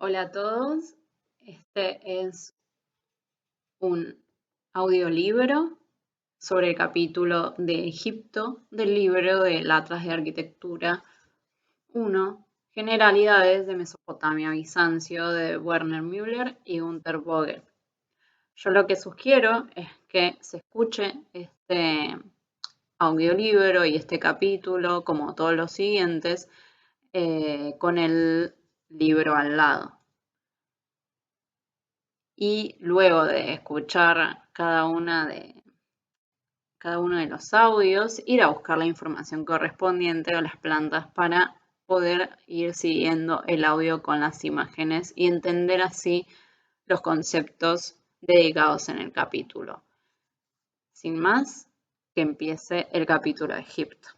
Hola a todos, este es un audiolibro sobre el capítulo de Egipto del libro del Atlas de Arquitectura 1, Generalidades de Mesopotamia-Bizancio de Werner Müller y Günter Vogel. Yo lo que sugiero es que se escuche este audiolibro y este capítulo, como todos los siguientes, con el libro al lado. Y luego de escuchar cada uno de los audios, ir a buscar la información correspondiente a las plantas para poder ir siguiendo el audio con las imágenes y entender así los conceptos dedicados en el capítulo. Sin más, que empiece el capítulo de Egipto.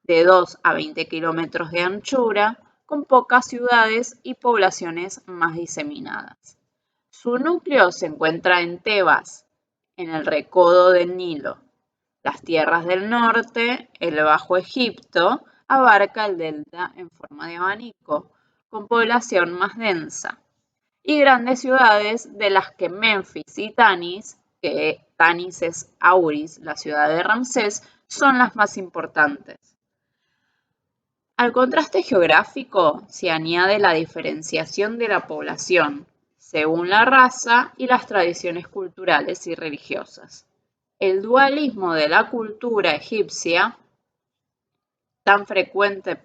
De 2 a 20 kilómetros de anchura, con pocas ciudades y poblaciones más diseminadas. Su núcleo se encuentra en Tebas, en el recodo del Nilo. Las tierras del norte, el Bajo Egipto, abarca el delta en forma de abanico, con población más densa, y grandes ciudades de las que Memphis y Tanis, que Tanis es Auris, la ciudad de Ramsés, son las más importantes. Al contraste geográfico se añade la diferenciación de la población, según la raza y las tradiciones culturales y religiosas. El dualismo de la cultura egipcia, tan frecuentemente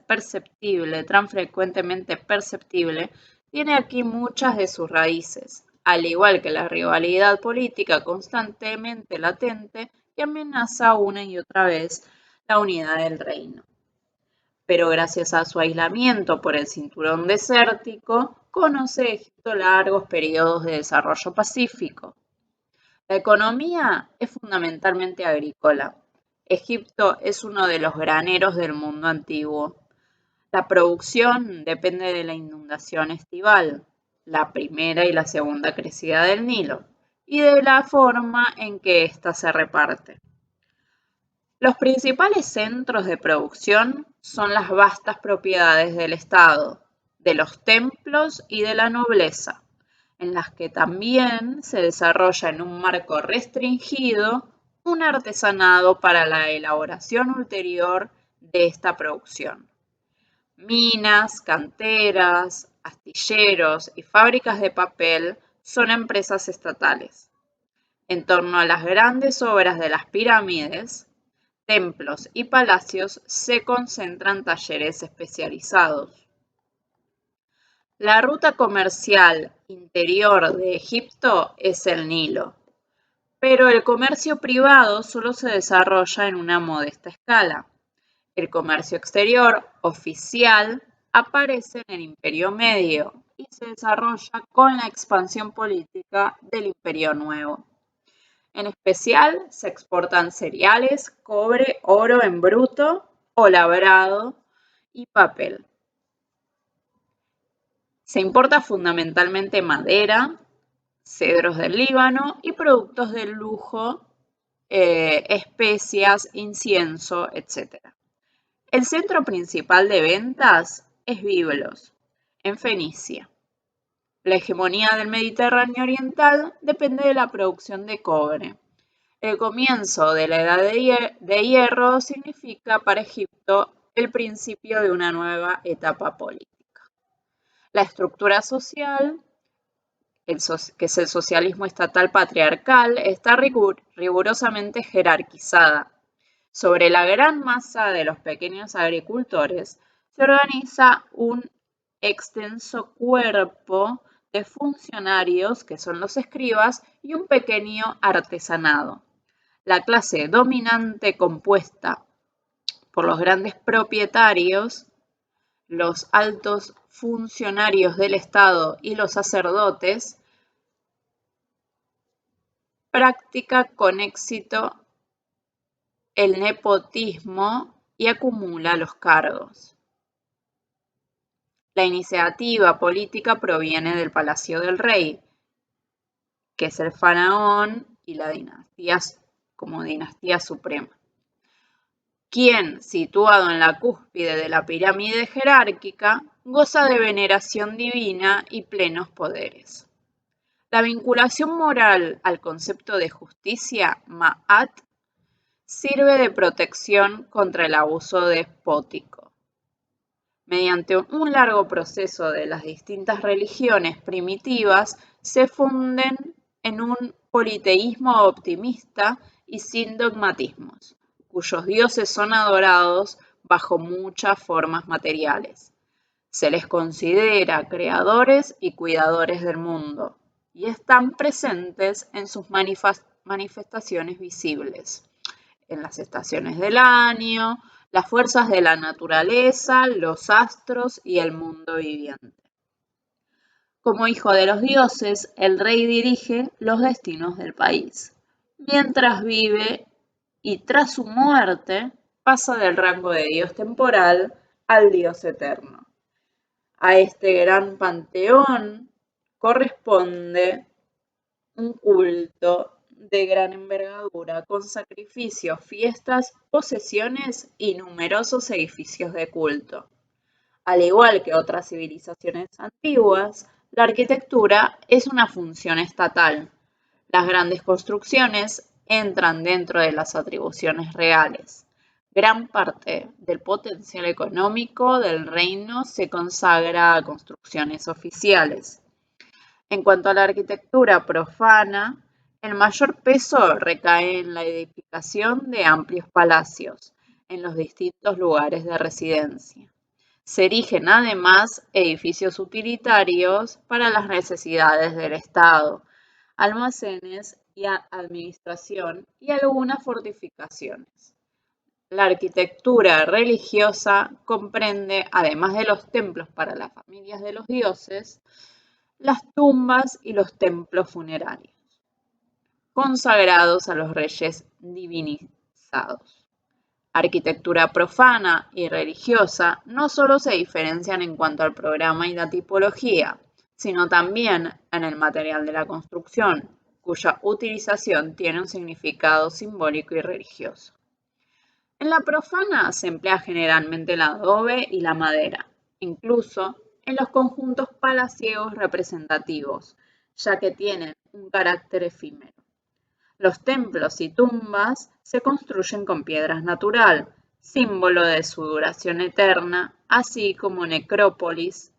perceptible, tiene aquí muchas de sus raíces, al igual que la rivalidad política constantemente latente que amenaza una y otra vez la unidad del reino. Pero gracias a su aislamiento por el cinturón desértico, conoce Egipto largos periodos de desarrollo pacífico. La economía es fundamentalmente agrícola. Egipto es uno de los graneros del mundo antiguo. La producción depende de la inundación estival, la primera y la segunda crecida del Nilo, y de la forma en que ésta se reparte. Los principales centros de producción son las vastas propiedades del Estado, de los templos y de la nobleza, en las que también se desarrolla en un marco restringido un artesanado para la elaboración ulterior de esta producción. Minas, canteras, astilleros y fábricas de papel son empresas estatales. En torno a las grandes obras de las pirámides, templos y palacios se concentran talleres especializados. La ruta comercial interior de Egipto es el Nilo, pero el comercio privado solo se desarrolla en una modesta escala. El comercio exterior oficial aparece en el Imperio Medio y se desarrolla con la expansión política del Imperio Nuevo. En especial, se exportan cereales, cobre, oro en bruto o labrado y papel. Se importa fundamentalmente madera, cedros del Líbano y productos de lujo, especias, incienso, etc. El centro principal de ventas es Biblos, en Fenicia. La hegemonía del Mediterráneo oriental depende de la producción de cobre. El comienzo de la Edad de Hierro significa para Egipto el principio de una nueva etapa política. La estructura social, que es el socialismo estatal patriarcal, está rigurosamente jerarquizada. Sobre la gran masa de los pequeños agricultores se organiza un extenso cuerpo de funcionarios, que son los escribas, y un pequeño artesanado. La clase dominante, compuesta por los grandes propietarios, los altos funcionarios del Estado y los sacerdotes, practica con éxito el nepotismo y acumula los cargos. La iniciativa política proviene del Palacio del Rey, que es el faraón y la dinastía como dinastía suprema. quien, situado en la cúspide de la pirámide jerárquica, goza de veneración divina y plenos poderes. La vinculación moral al concepto de justicia, ma'at, sirve de protección contra el abuso despótico. Mediante un largo proceso de las distintas religiones primitivas, se funden en un politeísmo optimista y sin dogmatismos, cuyos dioses son adorados bajo muchas formas materiales. Se les considera creadores y cuidadores del mundo, y están presentes en sus manifestaciones visibles, en las estaciones del año, las fuerzas de la naturaleza, los astros y el mundo viviente. Como hijo de los dioses, el rey dirige los destinos del país, mientras vive, y tras su muerte pasa del rango de dios temporal al dios eterno. A este gran panteón corresponde un culto de gran envergadura, con sacrificios, fiestas, posesiones y numerosos edificios de culto. Al igual que otras civilizaciones antiguas, la arquitectura es una función estatal. Las grandes construcciones entran dentro de las atribuciones reales. Gran parte del potencial económico del reino se consagra a construcciones oficiales. En cuanto a la arquitectura profana, el mayor peso recae en la edificación de amplios palacios en los distintos lugares de residencia. Se erigen además edificios utilitarios para las necesidades del Estado, almacenes y administración y algunas fortificaciones. La arquitectura religiosa comprende, además de los templos para las familias de los dioses, las tumbas y los templos funerarios, consagrados a los reyes divinizados. Arquitectura profana y religiosa no solo se diferencian en cuanto al programa y la tipología, sino también en el material de la construcción, cuya utilización tiene un significado simbólico y religioso. En la profana se emplea generalmente el adobe y la madera, incluso en los conjuntos palaciegos representativos, ya que tienen un carácter efímero. Los templos y tumbas se construyen con piedras natural, símbolo de su duración eterna, así como necrópolis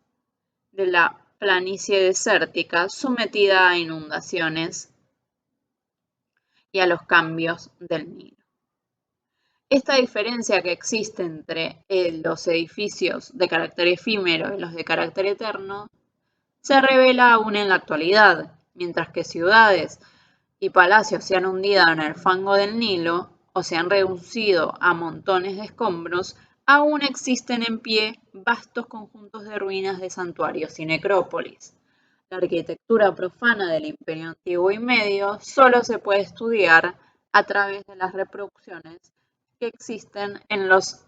de la planicie desértica sometida a inundaciones y a los cambios del Nilo. Esta diferencia que existe entre los edificios de carácter efímero y los de carácter eterno se revela aún en la actualidad, mientras que ciudades y palacios se han hundido en el fango del Nilo o se han reducido a montones de escombros, aún existen en pie vastos conjuntos de ruinas de santuarios y necrópolis. La arquitectura profana del Imperio Antiguo y Medio solo se puede estudiar a través de las reproducciones que existen en los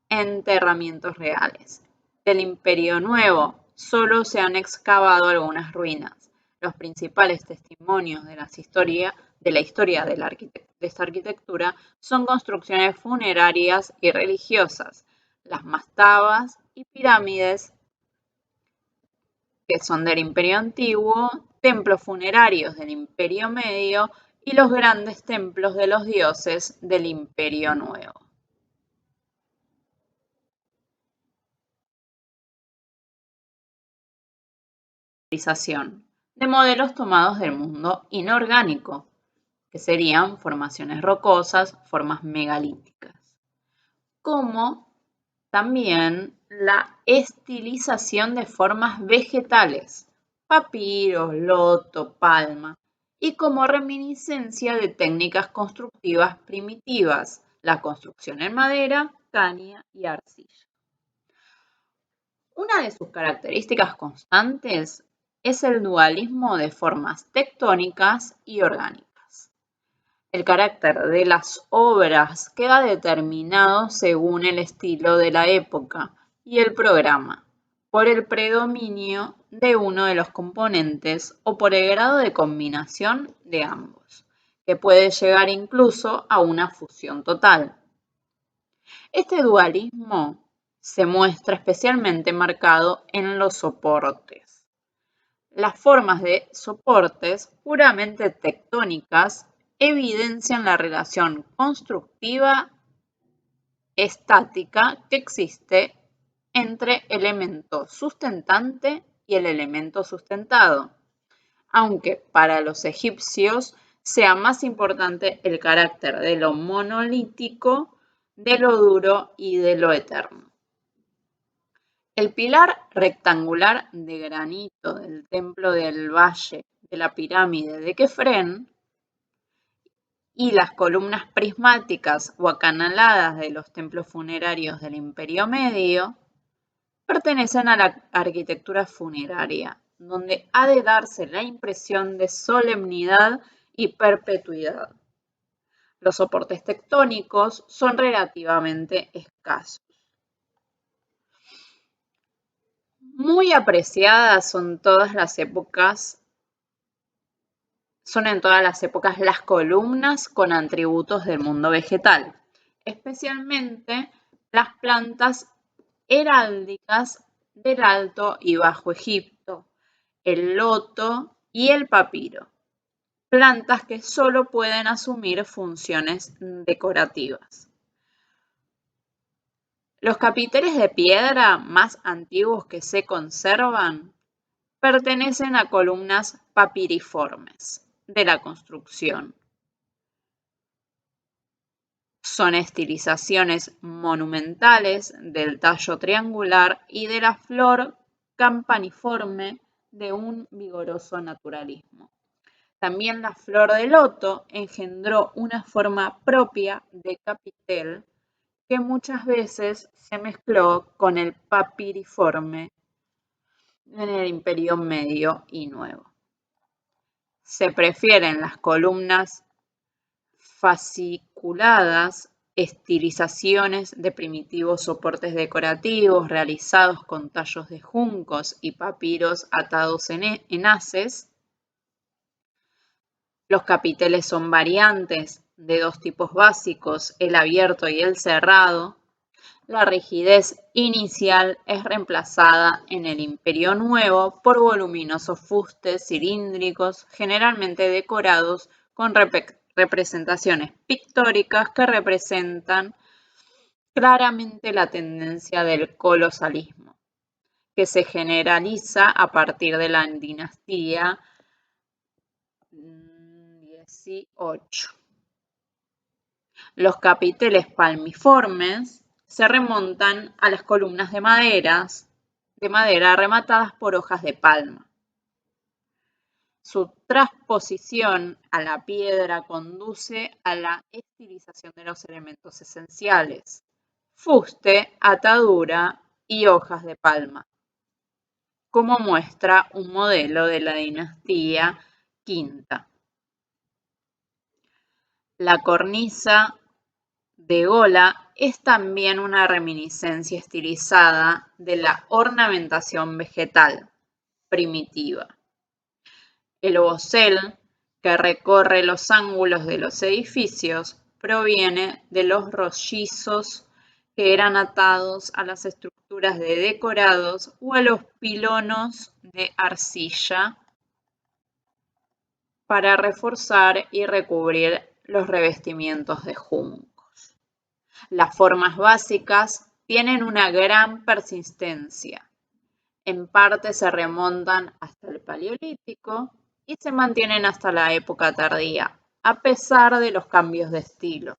enterramientos reales. Del Imperio Nuevo solo se han excavado algunas ruinas. Los principales testimonios de la historia de esta arquitectura son construcciones funerarias y religiosas, las mastabas y pirámides, que son del Imperio Antiguo, templos funerarios del Imperio Medio y los grandes templos de los dioses del Imperio Nuevo. De modelos tomados del mundo inorgánico, que serían formaciones rocosas, formas megalíticas, como también la estilización de formas vegetales, papiro, loto, palma, y como reminiscencia de técnicas constructivas primitivas, la construcción en madera, caña y arcilla. Una de sus características constantes es el dualismo de formas tectónicas y orgánicas. El carácter de las obras queda determinado según el estilo de la época y el programa, por el predominio de uno de los componentes o por el grado de combinación de ambos, que puede llegar incluso a una fusión total. Este dualismo se muestra especialmente marcado en los soportes. Las formas de soportes puramente tectónicas evidencian la relación constructiva estática que existe entre elemento sustentante y el elemento sustentado, aunque para los egipcios sea más importante el carácter de lo monolítico, de lo duro y de lo eterno. El pilar rectangular de granito del templo del Valle de la pirámide de Kefren y las columnas prismáticas o acanaladas de los templos funerarios del Imperio Medio pertenecen a la arquitectura funeraria, donde ha de darse la impresión de solemnidad y perpetuidad. Los soportes tectónicos son relativamente escasos. Muy apreciadas son en todas las épocas las columnas con atributos del mundo vegetal, especialmente las plantas heráldicas del Alto y Bajo Egipto, el loto y el papiro, plantas que solo pueden asumir funciones decorativas. Los capiteles de piedra más antiguos que se conservan pertenecen a columnas papiriformes de la construcción. Son estilizaciones monumentales del tallo triangular y de la flor campaniforme de un vigoroso naturalismo. También la flor de loto engendró una forma propia de capitel que muchas veces se mezcló con el papiriforme en el Imperio Medio y Nuevo. Se prefieren las columnas fasciculadas, estilizaciones de primitivos soportes decorativos realizados con tallos de juncos y papiros atados en haces. Los capiteles son variantes de dos tipos básicos, el abierto y el cerrado. La rigidez inicial es reemplazada en el Imperio Nuevo por voluminosos fustes cilíndricos, generalmente decorados con representaciones pictóricas que representan claramente la tendencia del colosalismo, que se generaliza a partir de la dinastía 18. Los capiteles palmiformes se remontan a las columnas de madera rematadas por hojas de palma. Su transposición a la piedra conduce a la estilización de los elementos esenciales: fuste, atadura y hojas de palma, como muestra un modelo de la dinastía V. La cornisa de gola es también una reminiscencia estilizada de la ornamentación vegetal primitiva. El osel que recorre los ángulos de los edificios proviene de los rollizos que eran atados a las estructuras de decorados o a los pilonos de arcilla para reforzar y recubrir los revestimientos de juncos. Las formas básicas tienen una gran persistencia. En parte se remontan hasta el Paleolítico y se mantienen hasta la época tardía, a pesar de los cambios de estilo.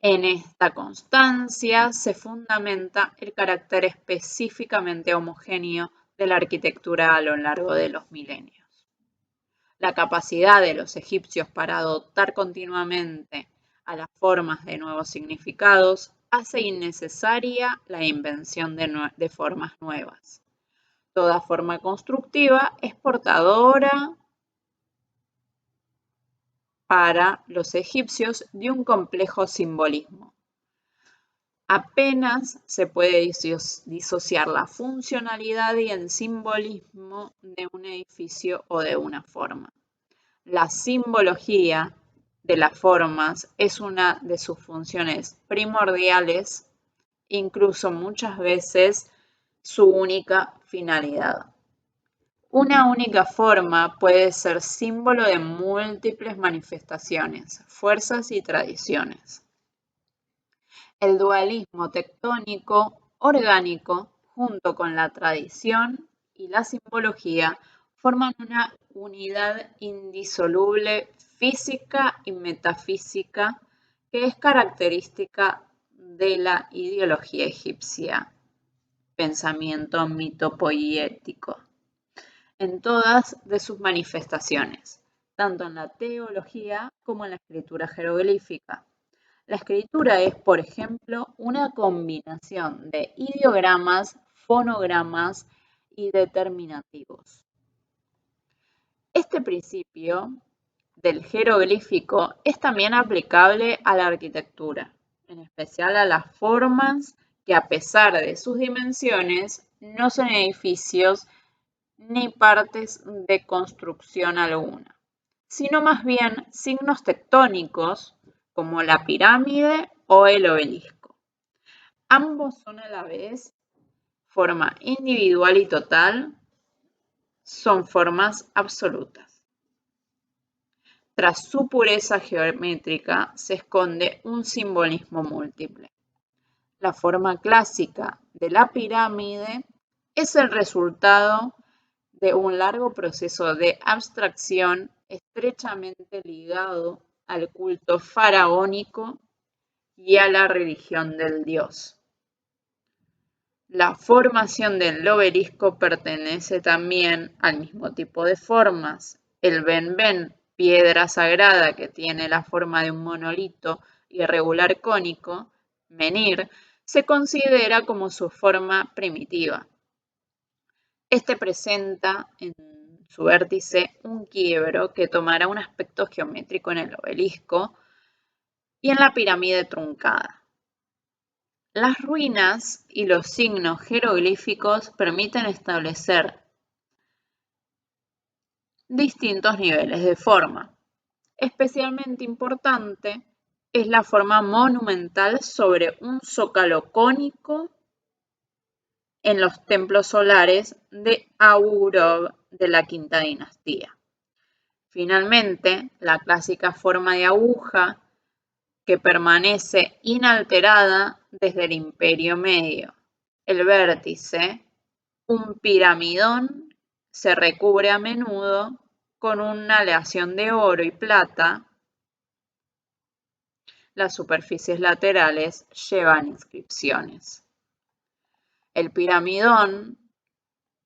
En esta constancia se fundamenta el carácter específicamente homogéneo de la arquitectura a lo largo de los milenios. La capacidad de los egipcios para adoptar continuamente a las formas de nuevos significados hace innecesaria la invención de formas nuevas. Toda forma constructiva es portadora para los egipcios de un complejo simbolismo. Apenas se puede disociar la funcionalidad y el simbolismo de un edificio o de una forma. La simbología de las formas es una de sus funciones primordiales, incluso muchas veces su única finalidad. Una única forma puede ser símbolo de múltiples manifestaciones, fuerzas y tradiciones. El dualismo tectónico orgánico, junto con la tradición y la simbología, forman una unidad indisoluble física y metafísica que es característica de la ideología egipcia, pensamiento mitopoético, en todas de sus manifestaciones, tanto en la teología como en la escritura jeroglífica. La escritura es, por ejemplo, una combinación de ideogramas, fonogramas y determinativos. Este principio del jeroglífico es también aplicable a la arquitectura, en especial a las formas que, a pesar de sus dimensiones, no son edificios ni partes de construcción alguna, sino más bien signos tectónicos como la pirámide o el obelisco. Ambos son a la vez forma individual y total, son formas absolutas. Tras su pureza geométrica se esconde un simbolismo múltiple. La forma clásica de la pirámide es el resultado de un largo proceso de abstracción estrechamente ligado al culto faraónico y a la religión del dios. La formación del obelisco pertenece también al mismo tipo de formas. El benben, piedra sagrada que tiene la forma de un monolito irregular cónico, menhir, se considera como su forma primitiva. Este presenta en su vértice un quiebro que tomará un aspecto geométrico en el obelisco y en la pirámide truncada. Las ruinas y los signos jeroglíficos permiten establecer distintos niveles de forma. Especialmente importante es la forma monumental sobre un zócalo cónico en los templos solares de Abu-Ghrob de la Quinta Dinastía. Finalmente, la clásica forma de aguja que permanece inalterada desde el Imperio Medio. El vértice, un piramidón, se recubre a menudo con una aleación de oro y plata. Las superficies laterales llevan inscripciones. El piramidón,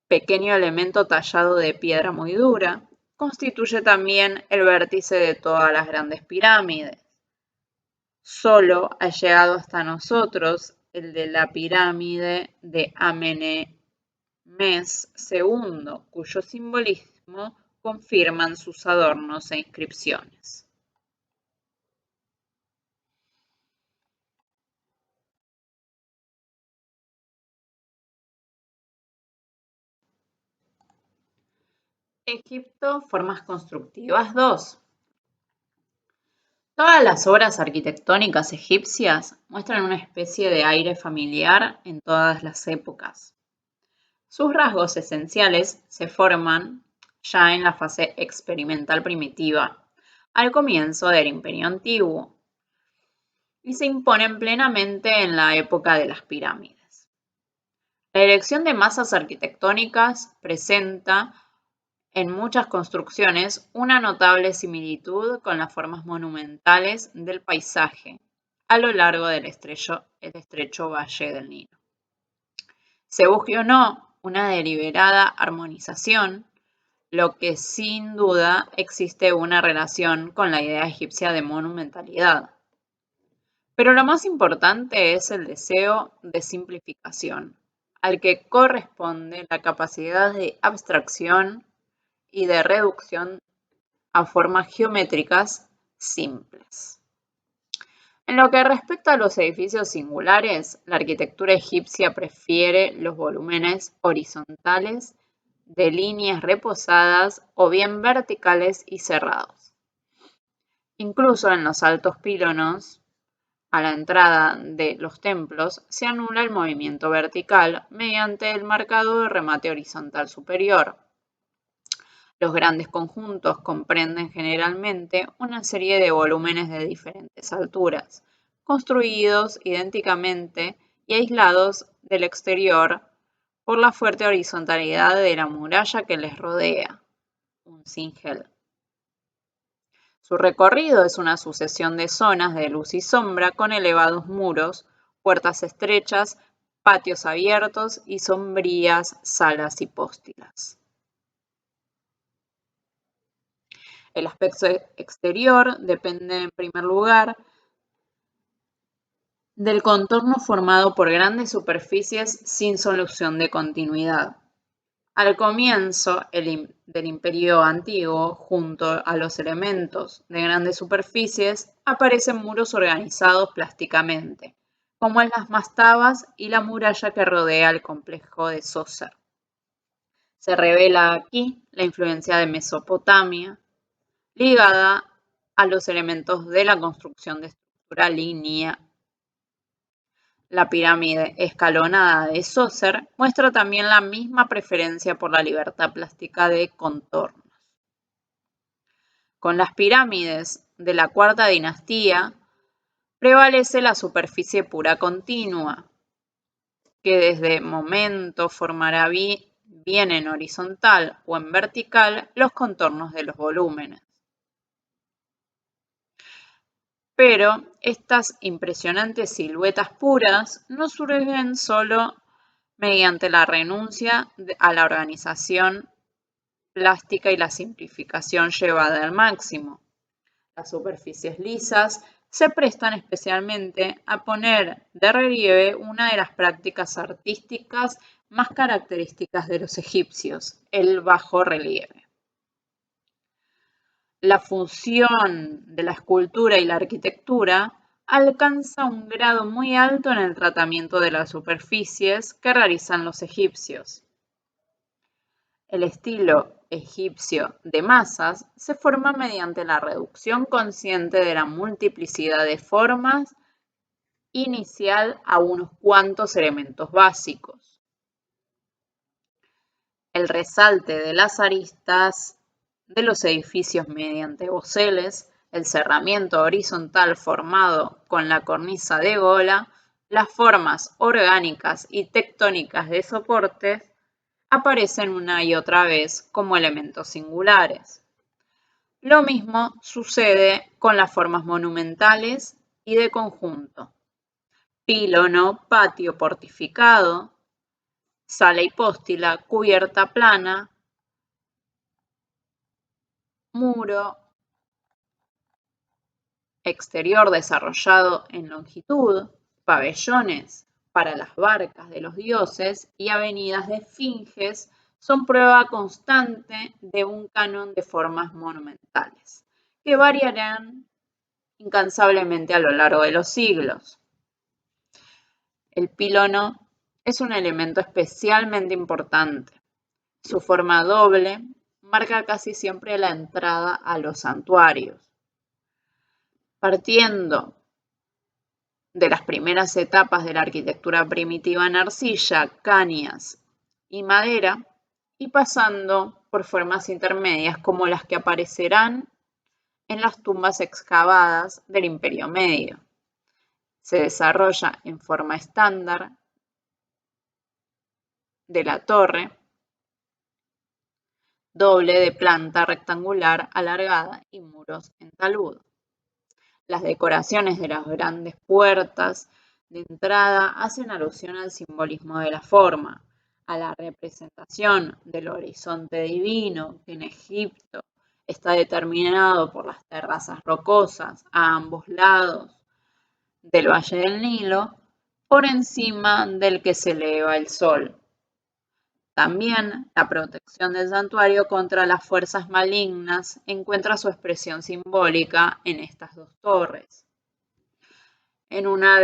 pequeño elemento tallado de piedra muy dura, constituye también el vértice de todas las grandes pirámides. Solo ha llegado hasta nosotros el de la pirámide de Amenemés II, cuyo simbolismo confirman sus adornos e inscripciones. Egipto, formas constructivas 2. Todas las obras arquitectónicas egipcias muestran una especie de aire familiar en todas las épocas. Sus rasgos esenciales se forman ya en la fase experimental primitiva, al comienzo del Imperio Antiguo, y se imponen plenamente en la época de las pirámides. La elección de masas arquitectónicas presenta en muchas construcciones una notable similitud con las formas monumentales del paisaje a lo largo del estrecho Valle del Nilo. Se busque o no una deliberada armonización, lo que sin duda existe una relación con la idea egipcia de monumentalidad. Pero lo más importante es el deseo de simplificación, al que corresponde la capacidad de abstracción y de reducción a formas geométricas simples. En lo que respecta a los edificios singulares, la arquitectura egipcia prefiere los volúmenes horizontales de líneas reposadas o bien verticales y cerrados. Incluso en los altos pílonos, a la entrada de los templos, se anula el movimiento vertical mediante el marcado de remate horizontal superior. Los grandes conjuntos comprenden generalmente una serie de volúmenes de diferentes alturas, construidos idénticamente y aislados del exterior por la fuerte horizontalidad de la muralla que les rodea, un cingel. Su recorrido es una sucesión de zonas de luz y sombra con elevados muros, puertas estrechas, patios abiertos y sombrías salas hipóstilas. El aspecto exterior depende en primer lugar del contorno formado por grandes superficies sin solución de continuidad. Al comienzo del Imperio Antiguo, junto a los elementos de grandes superficies, aparecen muros organizados plásticamente, como en las mastabas y la muralla que rodea el complejo de Zoser. Se revela aquí la influencia de Mesopotamia, ligada a los elementos de la construcción de estructura lineal. La pirámide escalonada de Zoser muestra también la misma preferencia por la libertad plástica de contornos. Con las pirámides de la Cuarta Dinastía prevalece la superficie pura continua, que desde momento formará bien en horizontal o en vertical los contornos de los volúmenes. Pero estas impresionantes siluetas puras no surgen solo mediante la renuncia a la organización plástica y la simplificación llevada al máximo. Las superficies lisas se prestan especialmente a poner de relieve una de las prácticas artísticas más características de los egipcios, el bajorrelieve. La función de la escultura y la arquitectura alcanza un grado muy alto en el tratamiento de las superficies que realizan los egipcios. El estilo egipcio de masas se forma mediante la reducción consciente de la multiplicidad de formas inicial a unos cuantos elementos básicos. El resalte de las aristas de los edificios mediante boceles, el cerramiento horizontal formado con la cornisa de gola, las formas orgánicas y tectónicas de soportes aparecen una y otra vez como elementos singulares. Lo mismo sucede con las formas monumentales y de conjunto. Pílono, patio fortificado, sala hipóstila, cubierta plana, muro exterior desarrollado en longitud, pabellones para las barcas de los dioses y avenidas de esfinges son prueba constante de un canon de formas monumentales, que variarán incansablemente a lo largo de los siglos. El pílono es un elemento especialmente importante. Su forma doble marca casi siempre la entrada a los santuarios. Partiendo de las primeras etapas de la arquitectura primitiva en arcilla, cañas y madera, y pasando por formas intermedias como las que aparecerán en las tumbas excavadas del Imperio Medio. Se desarrolla en forma estándar de la torre, doble de planta rectangular alargada y muros en talud. Las decoraciones de las grandes puertas de entrada hacen alusión al simbolismo de la forma, a la representación del horizonte divino que en Egipto está determinado por las terrazas rocosas a ambos lados del Valle del Nilo, por encima del que se eleva el sol. También la protección del santuario contra las fuerzas malignas encuentra su expresión simbólica en estas dos torres. En unas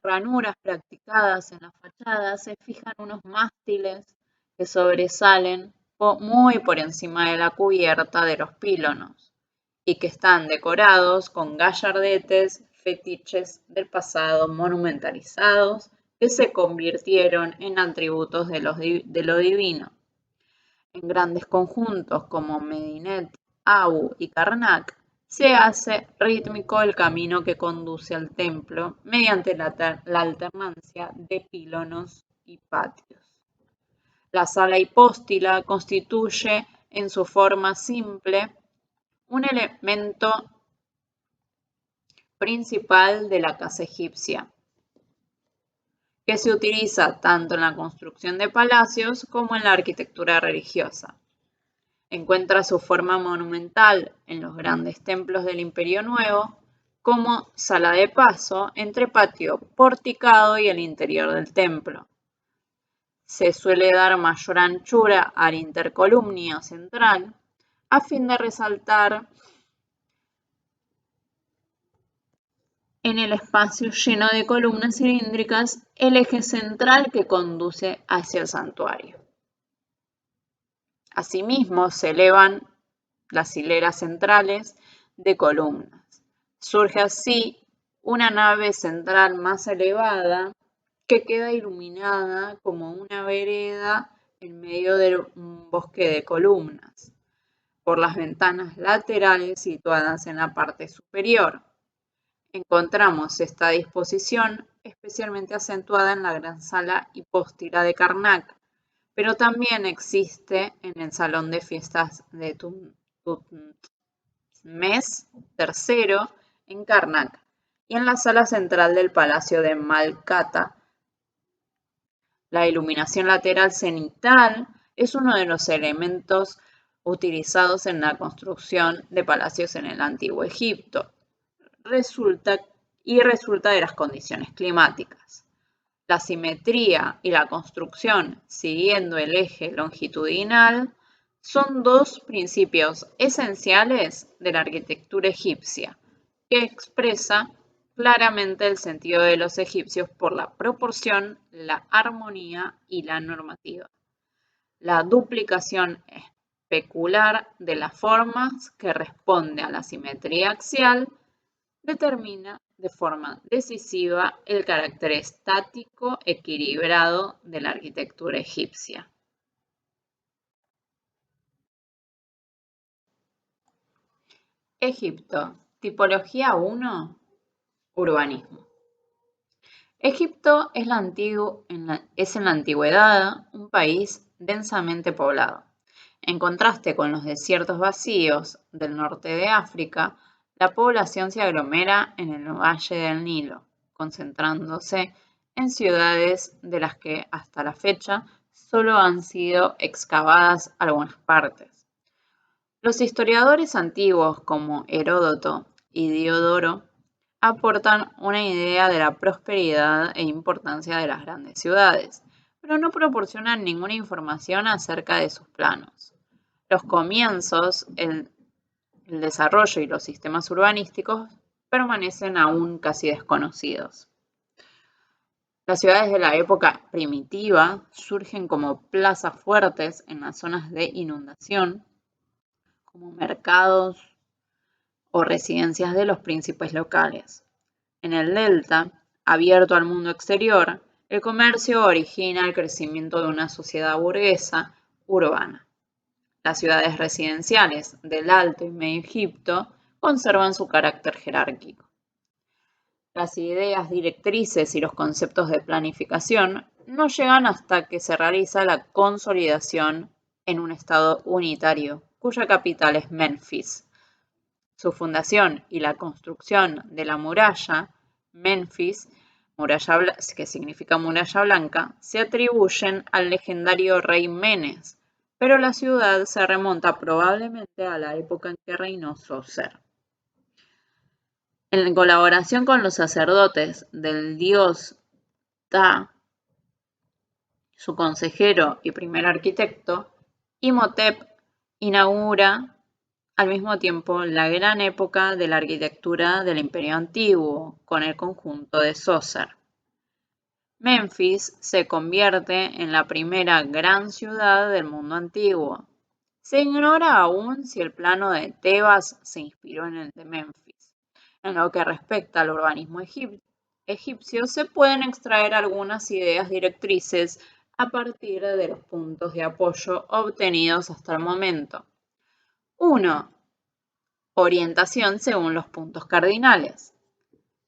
ranuras practicadas en la fachada se fijan unos mástiles que sobresalen muy por encima de la cubierta de los pílonos y que están decorados con gallardetes, fetiches del pasado monumentalizados que se convirtieron en atributos de lo divino. En grandes conjuntos como Medinet, Abu y Karnak, se hace rítmico el camino que conduce al templo mediante la alternancia de pilonos y patios. La sala hipóstila constituye en su forma simple un elemento principal de la casa egipcia, que se utiliza tanto en la construcción de palacios como en la arquitectura religiosa. Encuentra su forma monumental en los grandes templos del Imperio Nuevo, como sala de paso entre patio porticado y el interior del templo. Se suele dar mayor anchura al intercolumnio central a fin de resaltar en el espacio lleno de columnas cilíndricas el eje central que conduce hacia el santuario. Asimismo, se elevan las hileras centrales de columnas. Surge así una nave central más elevada que queda iluminada como una vereda en medio de un bosque de columnas, por las ventanas laterales situadas en la parte superior. Encontramos esta disposición especialmente acentuada en la gran sala hipóstila de Karnak, pero también existe en el salón de fiestas de Tutmés III en Karnak y en la sala central del palacio de Malkata. La iluminación lateral cenital es uno de los elementos utilizados en la construcción de palacios en el Antiguo Egipto. Resulta de las condiciones climáticas. La simetría y la construcción siguiendo el eje longitudinal son dos principios esenciales de la arquitectura egipcia, que expresa claramente el sentido de los egipcios por la proporción, la armonía y la normativa. La duplicación especular de las formas que responde a la simetría axial determina de forma decisiva el carácter estático equilibrado de la arquitectura egipcia. Egipto, tipología 1, urbanismo. Egipto es en la antigüedad un país densamente poblado. En contraste con los desiertos vacíos del norte de África, la población se aglomera en el valle del Nilo, concentrándose en ciudades de las que hasta la fecha solo han sido excavadas algunas partes. Los historiadores antiguos como Heródoto y Diodoro aportan una idea de la prosperidad e importancia de las grandes ciudades, pero no proporcionan ninguna información acerca de sus planos. Los comienzos, el desarrollo y los sistemas urbanísticos permanecen aún casi desconocidos. Las ciudades de la época primitiva surgen como plazas fuertes en las zonas de inundación, como mercados o residencias de los príncipes locales. En el delta, abierto al mundo exterior, el comercio origina el crecimiento de una sociedad burguesa urbana. Las ciudades residenciales del Alto y Medio Egipto conservan su carácter jerárquico. Las ideas directrices y los conceptos de planificación no llegan hasta que se realiza la consolidación en un estado unitario, cuya capital es Menfis. Su fundación y la construcción de la muralla, Menfis, que significa muralla blanca, se atribuyen al legendario rey Menes, pero la ciudad se remonta probablemente a la época en que reinó Zoser. En colaboración con los sacerdotes del dios Ta, su consejero y primer arquitecto, Imhotep inaugura al mismo tiempo la gran época de la arquitectura del Imperio Antiguo, con el conjunto de Zoser. Menfis se convierte en la primera gran ciudad del mundo antiguo. Se ignora aún si el plano de Tebas se inspiró en el de Memphis. En lo que respecta al urbanismo egipcio, se pueden extraer algunas ideas directrices a partir de los puntos de apoyo obtenidos hasta el momento. 1. Orientación según los puntos cardinales.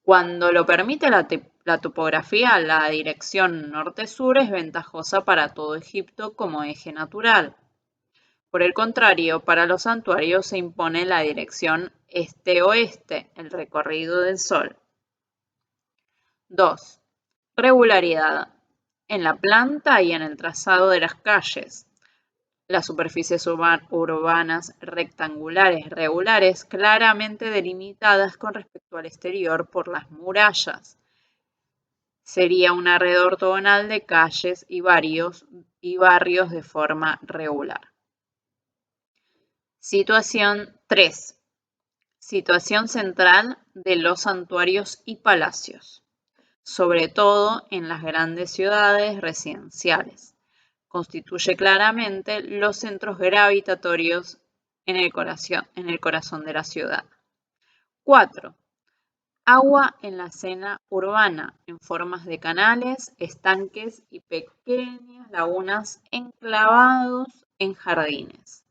Cuando lo permite la topografía, la dirección norte-sur es ventajosa para todo Egipto como eje natural. Por el contrario, para los santuarios se impone la dirección este-oeste, el recorrido del Sol. 2. Regularidad en la planta y en el trazado de las calles. Las superficies urbanas rectangulares regulares claramente delimitadas con respecto al exterior por las murallas. Sería una red ortogonal de calles y barrios de forma regular. Situación 3. Situación central de los santuarios y palacios, sobre todo en las grandes ciudades residenciales. Constituye claramente los centros gravitatorios en el corazón de la ciudad. 4. Agua en la escena urbana, en formas de canales, estanques y pequeñas lagunas enclavados en jardines.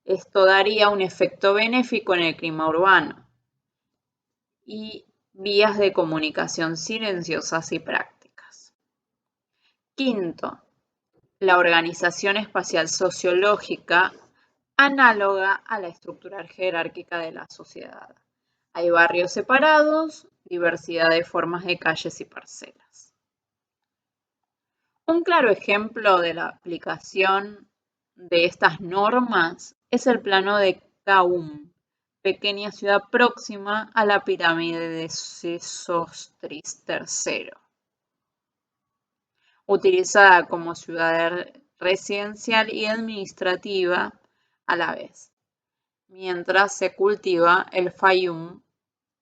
Esto daría un efecto benéfico en el clima urbano y vías de comunicación silenciosas y prácticas. 5. La organización espacial sociológica análoga a la estructura jerárquica de la sociedad. Hay barrios separados, diversidad de formas de calles y parcelas. Un claro ejemplo de la aplicación de estas normas es el plano de Khaum, pequeña ciudad próxima a la pirámide de Sesostris III, utilizada como ciudad residencial y administrativa a la vez, mientras se cultiva el Fayum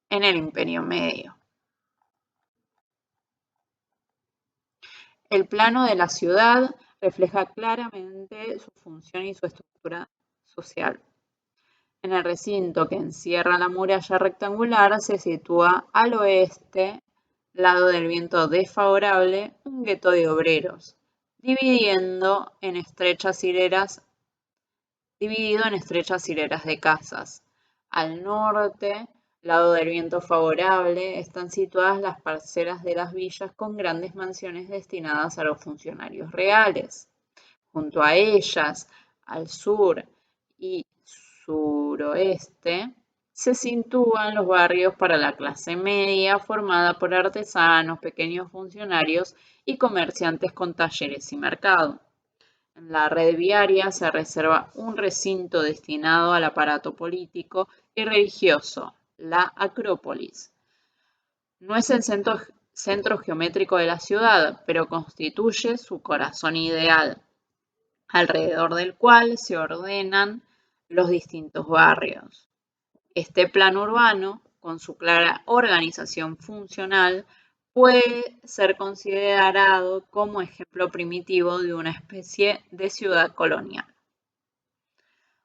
en el Imperio Medio. El plano de la ciudad refleja claramente su función y su estructura social. En el recinto que encierra la muralla rectangular se sitúa al oeste, lado del viento desfavorable, un gueto de obreros, dividido en estrechas hileras de casas. Al norte, lado del viento favorable, están situadas las parcelas de las villas con grandes mansiones destinadas a los funcionarios reales. Junto a ellas, al sur y suroeste, se sitúan los barrios para la clase media, formada por artesanos, pequeños funcionarios y comerciantes con talleres y mercado. En la red viaria se reserva un recinto destinado al aparato político y religioso, la Acrópolis. No es el centro geométrico de la ciudad, pero constituye su corazón ideal, alrededor del cual se ordenan los distintos barrios. Este plan urbano, con su clara organización funcional, puede ser considerado como ejemplo primitivo de una especie de ciudad colonial.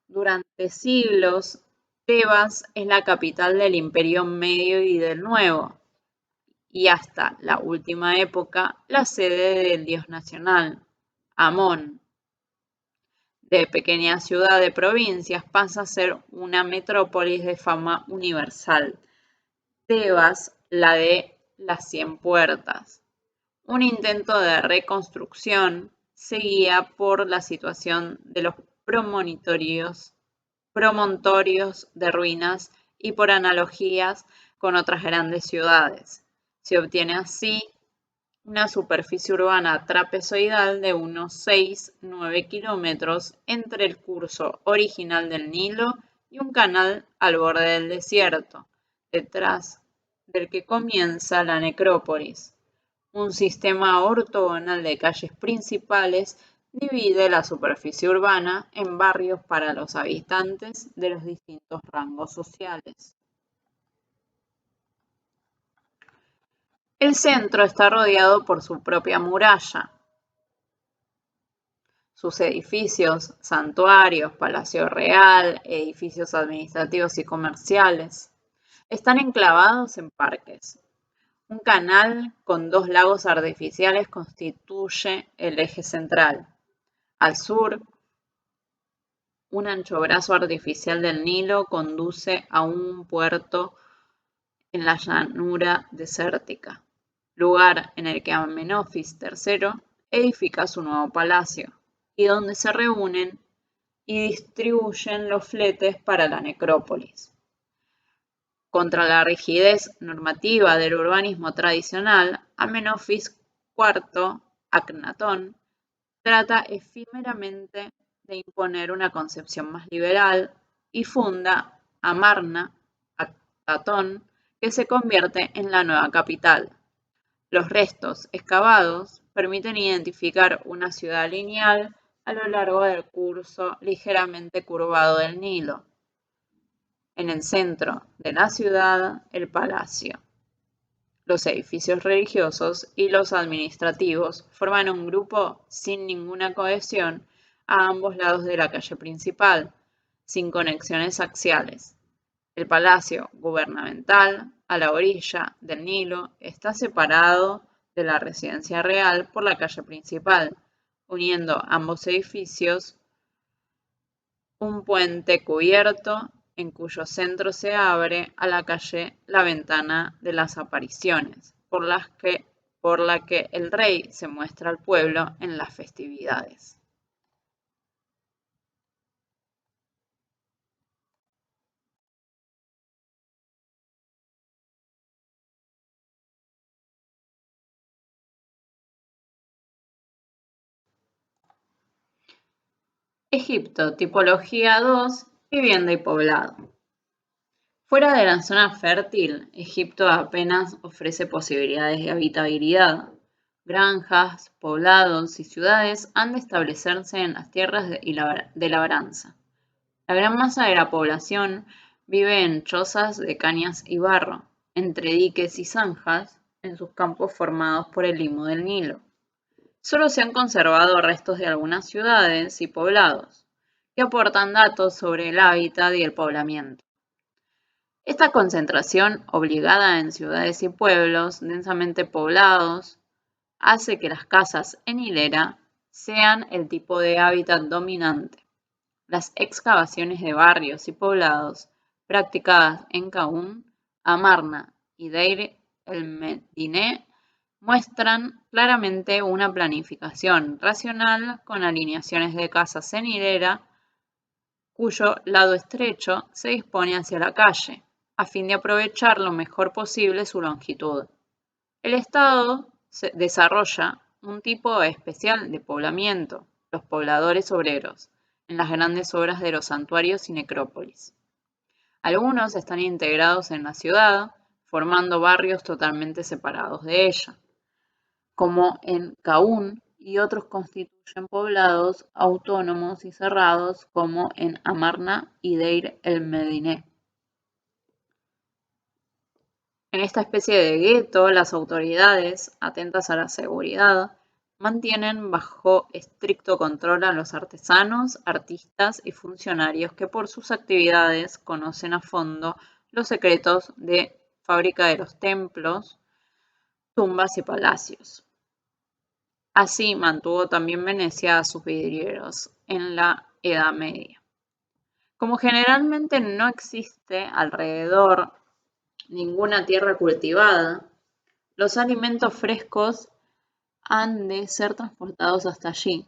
Durante siglos, Tebas es la capital del Imperio Medio y del Nuevo, y hasta la última época la sede del dios nacional, Amón. De pequeña ciudad de provincias pasa a ser una metrópolis de fama universal. Tebas, la de las 100 puertas. Un intento de reconstrucción seguía por la situación de los promontorios de ruinas y por analogías con otras grandes ciudades. Se obtiene así una superficie urbana trapezoidal de unos 6-9 kilómetros entre el curso original del Nilo y un canal al borde del desierto, detrás del que comienza la necrópolis. Un sistema ortogonal de calles principales divide la superficie urbana en barrios para los habitantes de los distintos rangos sociales. El centro está rodeado por su propia muralla. Sus edificios, santuarios, Palacio Real, edificios administrativos y comerciales, están enclavados en parques. Un canal con dos lagos artificiales constituye el eje central. Al sur, un ancho brazo artificial del Nilo conduce a un puerto en la llanura desértica, lugar en el que Amenofis III edifica su nuevo palacio, y donde se reúnen y distribuyen los fletes para la necrópolis. Contra la rigidez normativa del urbanismo tradicional, Amenofis IV Aknatón trata efímeramente de imponer una concepción más liberal y funda Amarna, Aknatón, que se convierte en la nueva capital. Los restos excavados permiten identificar una ciudad lineal a lo largo del curso ligeramente curvado del Nilo. En el centro de la ciudad, el palacio. Los edificios religiosos y los administrativos forman un grupo sin ninguna cohesión a ambos lados de la calle principal, sin conexiones axiales. El palacio gubernamental, a la orilla del Nilo, está separado de la residencia real por la calle principal, uniendo ambos edificios un puente cubierto en cuyo centro se abre a la calle la ventana de las apariciones, por la que el rey se muestra al pueblo en las festividades. Egipto, tipología 2, vivienda y poblado. Fuera de la zona fértil, Egipto apenas ofrece posibilidades de habitabilidad. Granjas, poblados y ciudades han de establecerse en las tierras de labranza. La gran masa de la población vive en chozas de cañas y barro, entre diques y zanjas, en sus campos formados por el limo del Nilo. Solo se han conservado restos de algunas ciudades y poblados, que aportan datos sobre el hábitat y el poblamiento. Esta concentración obligada en ciudades y pueblos densamente poblados hace que las casas en hilera sean el tipo de hábitat dominante. Las excavaciones de barrios y poblados practicadas en Caún, Amarna y Deir el-Medineh muestran claramente una planificación racional con alineaciones de casas en hilera cuyo lado estrecho se dispone hacia la calle, a fin de aprovechar lo mejor posible su longitud. El Estado desarrolla un tipo especial de poblamiento, los pobladores obreros, en las grandes obras de los santuarios y necrópolis. Algunos están integrados en la ciudad, formando barrios totalmente separados de ella, como en Caún, y otros constituyen poblados autónomos y cerrados, como en Amarna y Deir el-Medineh. En esta especie de gueto, las autoridades, atentas a la seguridad, mantienen bajo estricto control a los artesanos, artistas y funcionarios que por sus actividades conocen a fondo los secretos de fábrica de los templos, tumbas y palacios. Así mantuvo también Venecia a sus vidrieros en la Edad Media. Como generalmente no existe alrededor ninguna tierra cultivada, los alimentos frescos han de ser transportados hasta allí.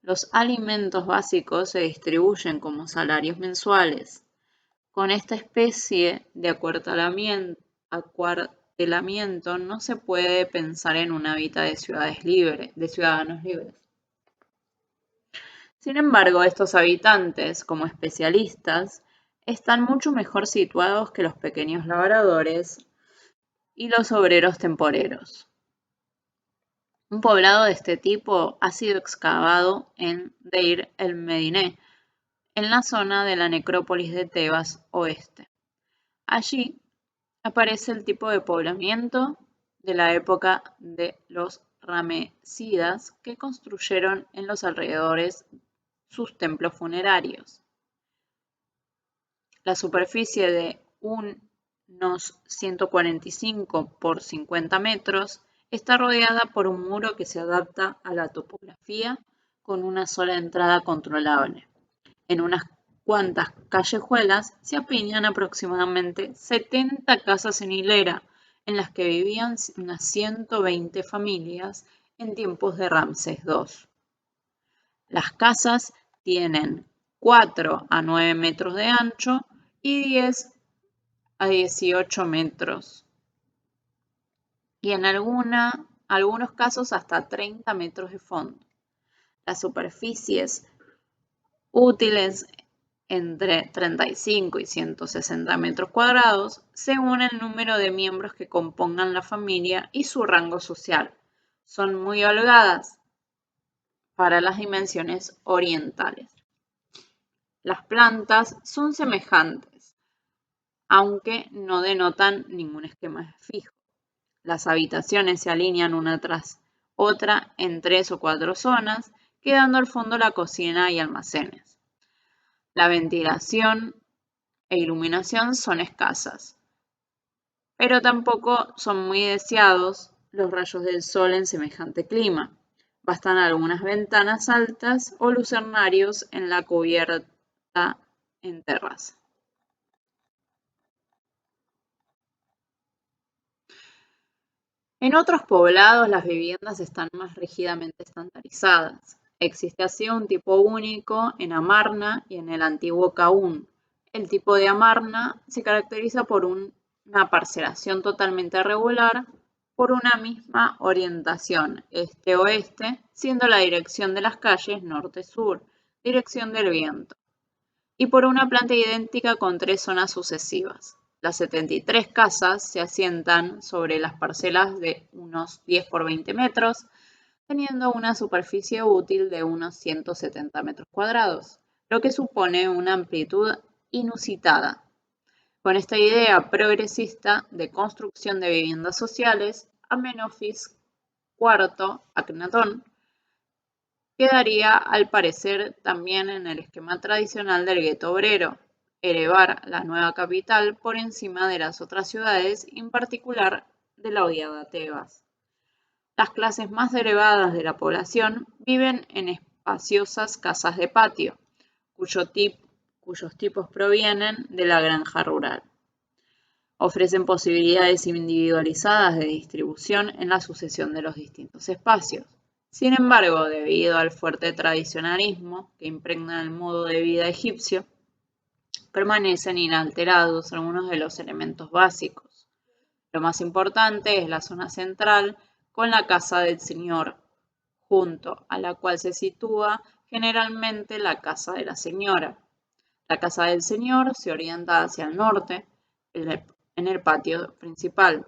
Los alimentos básicos se distribuyen como salarios mensuales. Con esta especie de acuartelamiento no se puede pensar en una vida de ciudadanos libres. Sin embargo, estos habitantes, como especialistas, están mucho mejor situados que los pequeños labradores y los obreros temporeros. Un poblado de este tipo ha sido excavado en Deir el-Medineh, en la zona de la necrópolis de Tebas Oeste. Allí aparece el tipo de poblamiento de la época de los ramesidas que construyeron en los alrededores sus templos funerarios. La superficie de unos 145 por 50 metros está rodeada por un muro que se adapta a la topografía con una sola entrada controlable. En unas cuantas callejuelas se apiñan aproximadamente 70 casas en hilera, en las que vivían unas 120 familias en tiempos de Ramsés II. Las casas tienen 4 a 9 metros de ancho y 10 a 18 metros, y en algunos casos hasta 30 metros de fondo. Las superficies útiles entre 35 y 160 metros cuadrados, según el número de miembros que compongan la familia y su rango social. Son muy holgadas para las dimensiones orientales. Las plantas son semejantes, aunque no denotan ningún esquema fijo. Las habitaciones se alinean una tras otra en 3 o 4 zonas, quedando al fondo la cocina y almacenes. La ventilación e iluminación son escasas, pero tampoco son muy deseados los rayos del sol en semejante clima. Bastan algunas ventanas altas o lucernarios en la cubierta en terraza. En otros poblados las viviendas están más rígidamente estandarizadas. Existe así un tipo único en Amarna y en el antiguo Caún. El tipo de Amarna se caracteriza por una parcelación totalmente regular por una misma orientación este-oeste, siendo la dirección de las calles norte-sur, dirección del viento, y por una planta idéntica con 3 zonas sucesivas. Las 73 casas se asientan sobre las parcelas de unos 10 por 20 metros, teniendo una superficie útil de unos 170 metros cuadrados, lo que supone una amplitud inusitada. Con esta idea progresista de construcción de viviendas sociales, Amenofis IV Akhenatón quedaría, al parecer, también en el esquema tradicional del gueto obrero, elevar la nueva capital por encima de las otras ciudades, en particular de la odiada Tebas. Las clases más elevadas de la población viven en espaciosas casas de patio, cuyos tipos provienen de la granja rural. Ofrecen posibilidades individualizadas de distribución en la sucesión de los distintos espacios. Sin embargo, debido al fuerte tradicionalismo que impregna el modo de vida egipcio, permanecen inalterados algunos de los elementos básicos. Lo más importante es la zona central, con la casa del señor, junto a la cual se sitúa generalmente la casa de la señora. La casa del señor se orienta hacia el norte, en el patio principal.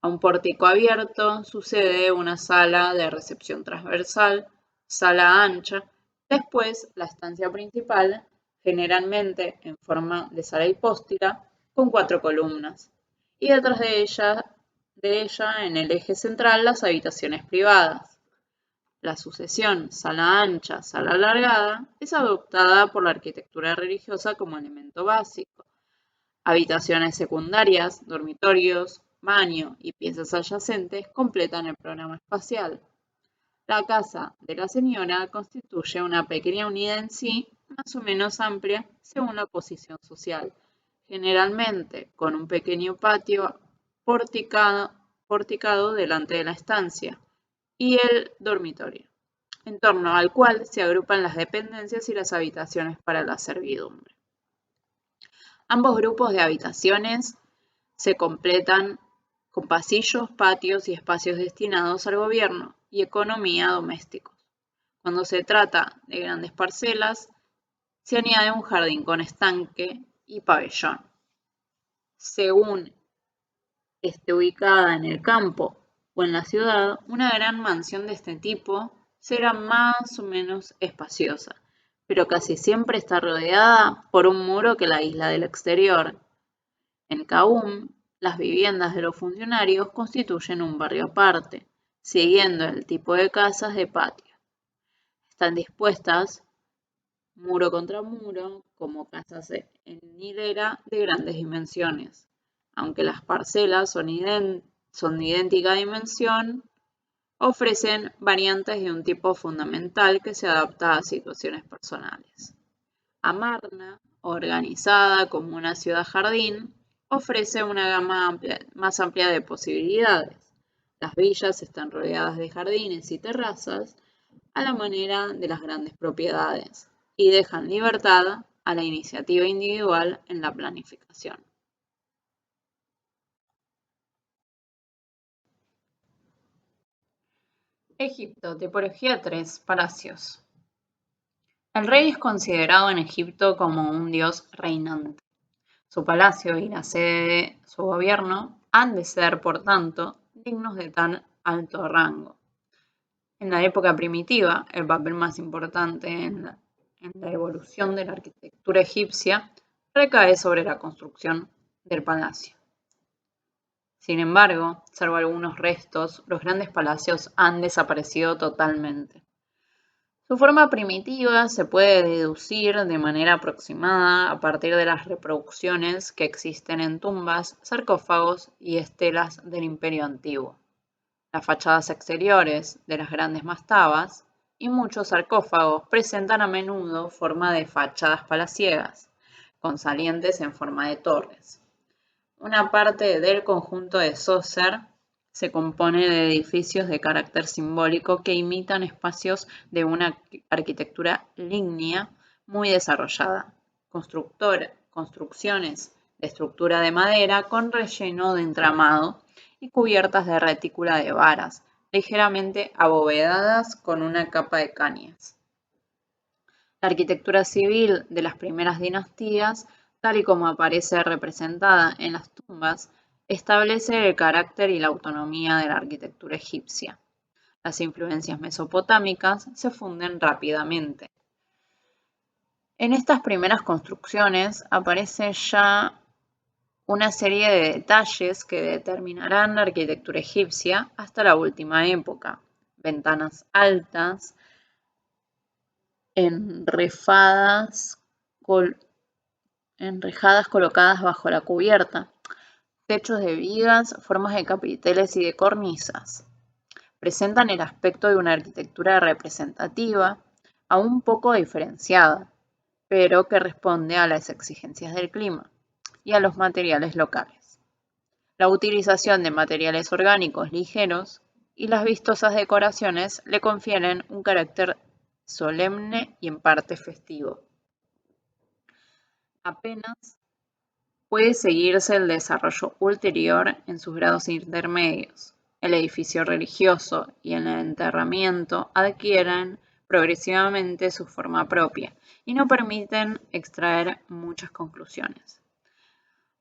A un pórtico abierto sucede una sala de recepción transversal, sala ancha, después la estancia principal, generalmente en forma de sala hipóstila, con 4 columnas, y detrás de ella, en el eje central, las habitaciones privadas. La sucesión sala ancha, sala alargada es adoptada por la arquitectura religiosa como elemento básico. Habitaciones secundarias, dormitorios, baño y piezas adyacentes completan el programa espacial. La casa de la señora constituye una pequeña unidad en sí, más o menos amplia según la posición social, generalmente con un pequeño patio porticado delante de la estancia y el dormitorio, en torno al cual se agrupan las dependencias y las habitaciones para la servidumbre. Ambos grupos de habitaciones se completan con pasillos, patios y espacios destinados al gobierno y economía domésticos. Cuando se trata de grandes parcelas, se añade un jardín con estanque y pabellón. Según esté ubicada en el campo o en la ciudad, una gran mansión de este tipo será más o menos espaciosa, pero casi siempre está rodeada por un muro que la aísla del exterior. En Caún, las viviendas de los funcionarios constituyen un barrio aparte. siguiendo el tipo de casas de patio. Están dispuestas muro contra muro, como casas en hilera de grandes dimensiones. Aunque las parcelas son de idéntica dimensión, ofrecen variantes de un tipo fundamental que se adapta a situaciones personales. Amarna, organizada como una ciudad-jardín, ofrece una gama más amplia de posibilidades. Las villas están rodeadas de jardines y terrazas a la manera de las grandes propiedades y dejan libertad a la iniciativa individual en la planificación. Egipto, tipología 3, palacios. El rey es considerado en Egipto como un dios reinante. Su palacio y la sede de su gobierno han de ser, por tanto, dignos de tan alto rango. En la época primitiva, el papel más importante en la evolución de la arquitectura egipcia recae sobre la construcción del palacio. Sin embargo, salvo algunos restos, los grandes palacios han desaparecido totalmente. Su forma primitiva se puede deducir de manera aproximada a partir de las reproducciones que existen en tumbas, sarcófagos y estelas del Imperio Antiguo. Las fachadas exteriores de las grandes mastabas y muchos sarcófagos presentan a menudo forma de fachadas palaciegas, con salientes en forma de torres. Una parte del conjunto de Saucer se compone de edificios de carácter simbólico que imitan espacios de una arquitectura lignea muy desarrollada, construcciones de estructura de madera con relleno de entramado y cubiertas de retícula de varas, ligeramente abovedadas con una capa de cañas. La arquitectura civil de las primeras dinastías, tal y como aparece representada en las tumbas, establece el carácter y la autonomía de la arquitectura egipcia. Las influencias mesopotámicas se funden rápidamente. En estas primeras construcciones aparece ya una serie de detalles que determinarán la arquitectura egipcia hasta la última época. Ventanas altas, enrejadas colocadas bajo la cubierta, techos de vigas, formas de capiteles y de cornisas. Presentan el aspecto de una arquitectura representativa, aún poco diferenciada, pero que responde a las exigencias del clima y a los materiales locales. La utilización de materiales orgánicos ligeros y las vistosas decoraciones le confieren un carácter solemne y en parte festivo. Apenas puede seguirse el desarrollo ulterior en sus grados intermedios. El edificio religioso y el enterramiento adquieren progresivamente su forma propia y no permiten extraer muchas conclusiones.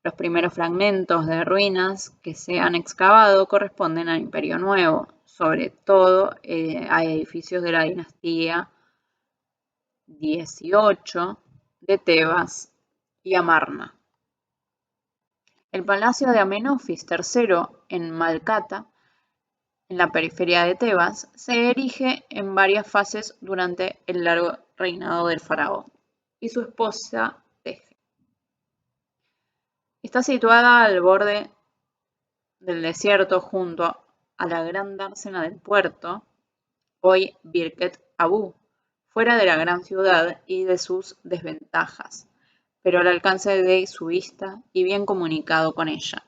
Los primeros fragmentos de ruinas que se han excavado corresponden al Imperio Nuevo, sobre todo a edificios de la dinastía 18 de Tebas y Amarna. El palacio de Amenofis III en Malcata, en la periferia de Tebas, se erige en varias fases durante el largo reinado del faraón y su esposa Teje. Está situada al borde del desierto junto a la gran dársena del puerto, hoy Birket Abu, fuera de la gran ciudad y de sus desventajas, pero al alcance de su vista y bien comunicado con ella.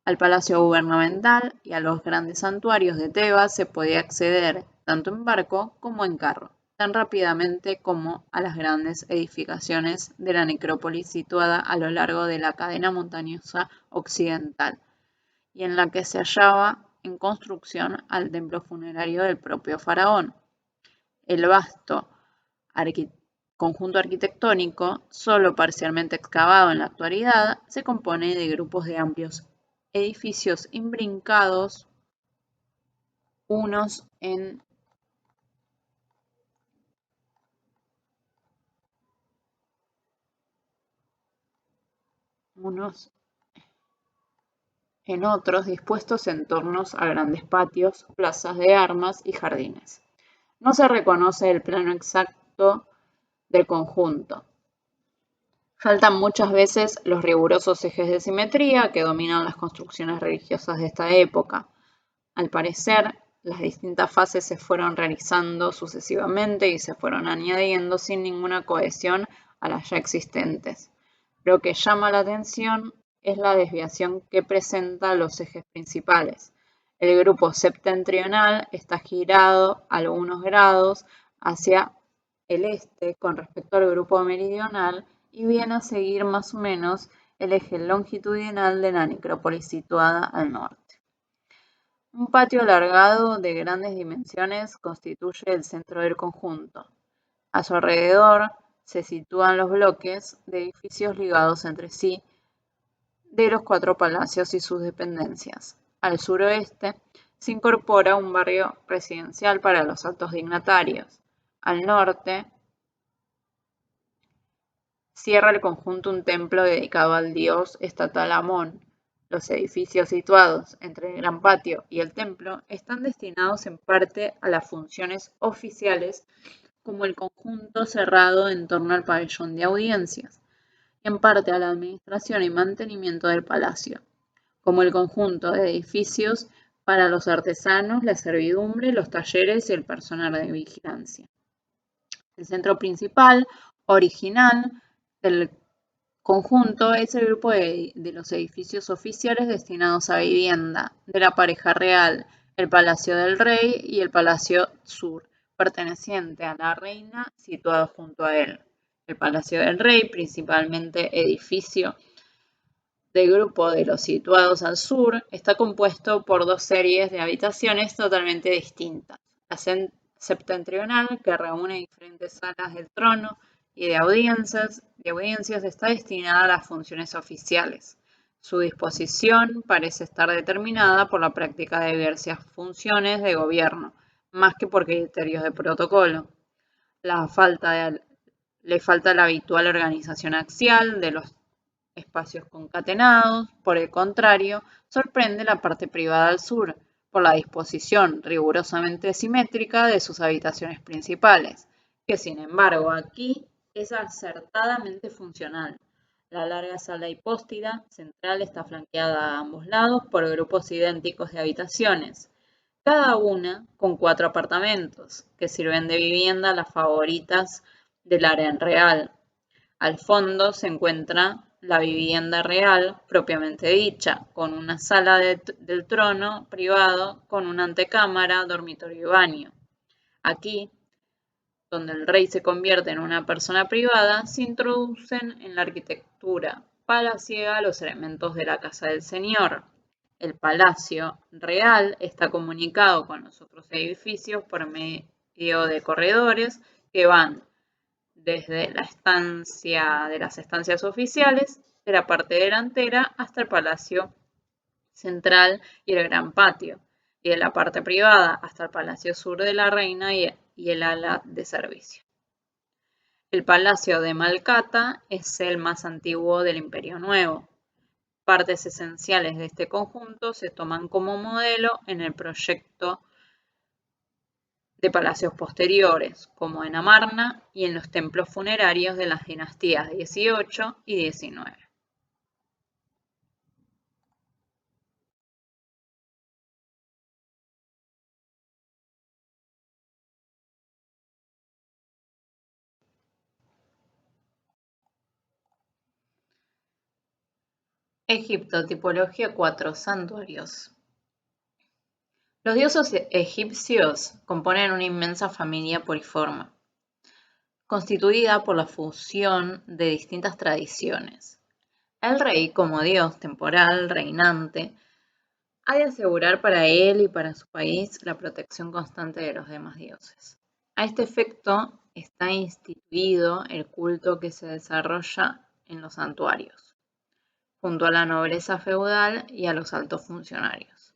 Al palacio gubernamental y a los grandes santuarios de Tebas se podía acceder tanto en barco como en carro, tan rápidamente como a las grandes edificaciones de la necrópolis situada a lo largo de la cadena montañosa occidental, y en la que se hallaba en construcción al templo funerario del propio faraón. El vasto conjunto arquitectónico, solo parcialmente excavado en la actualidad, se compone de grupos de amplios edificios imbrincados unos en en otros dispuestos en torno a grandes patios, plazas de armas y jardines. No se reconoce el plano exacto del conjunto. Faltan muchas veces los rigurosos ejes de simetría que dominan las construcciones religiosas de esta época. Al parecer, las distintas fases se fueron realizando sucesivamente y se fueron añadiendo sin ninguna cohesión a las ya existentes. Lo que llama la atención es la desviación que presenta los ejes principales. El grupo septentrional está girado algunos grados hacia el este con respecto al grupo meridional y viene a seguir más o menos el eje longitudinal de la necrópolis situada al norte. Un patio alargado de grandes dimensiones constituye el centro del conjunto. A su alrededor se sitúan los bloques de edificios ligados entre sí de los 4 palacios y sus dependencias. Al suroeste se incorpora un barrio residencial para los altos dignatarios. Al norte cierra el conjunto un templo dedicado al dios estatal Amón. Los edificios situados entre el gran patio y el templo están destinados en parte a las funciones oficiales, como el conjunto cerrado en torno al pabellón de audiencias, y en parte a la administración y mantenimiento del palacio, como el conjunto de edificios para los artesanos, la servidumbre, los talleres y el personal de vigilancia. El centro principal, original, del conjunto es el grupo de los edificios oficiales destinados a vivienda de la pareja real, el Palacio del Rey y el Palacio Sur, perteneciente a la reina, situado junto a él. El Palacio del Rey, principalmente edificio del grupo de los situados al sur, está compuesto por 2 series de habitaciones totalmente distintas. La septentrional, que reúne diferentes salas del trono y de audiencias está destinada a las funciones oficiales. Su disposición parece estar determinada por la práctica de diversas funciones de gobierno, más que por criterios de protocolo. Le falta la habitual organización axial de los espacios concatenados. Por el contrario, sorprende la parte privada al sur, por la disposición rigurosamente simétrica de sus habitaciones principales, que sin embargo aquí es acertadamente funcional. La larga sala hipóstila central está flanqueada a ambos lados por grupos idénticos de habitaciones, cada una con 4 apartamentos, que sirven de vivienda a las favoritas del harén real. Al fondo se encuentra la vivienda real propiamente dicha, con una sala del trono privado con una antecámara, dormitorio y baño. Aquí, donde el rey se convierte en una persona privada, se introducen en la arquitectura palaciega los elementos de la casa del señor. El palacio real está comunicado con los otros edificios por medio de corredores que van desde la estancia de las estancias oficiales de la parte delantera hasta el palacio central y el gran patio, y de la parte privada hasta el palacio sur de la reina y el ala de servicio. El palacio de Malcata es el más antiguo del Imperio Nuevo. Partes esenciales de este conjunto se toman como modelo en el proyecto de palacios posteriores, como en Amarna y en los templos funerarios de las dinastías 18 y 19. Egipto, tipología 4, santuarios. Los dioses egipcios componen una inmensa familia poliforme, constituida por la fusión de distintas tradiciones. El rey, como dios temporal, reinante, ha de asegurar para él y para su país la protección constante de los demás dioses. A este efecto está instituido el culto que se desarrolla en los santuarios, junto a la nobleza feudal y a los altos funcionarios.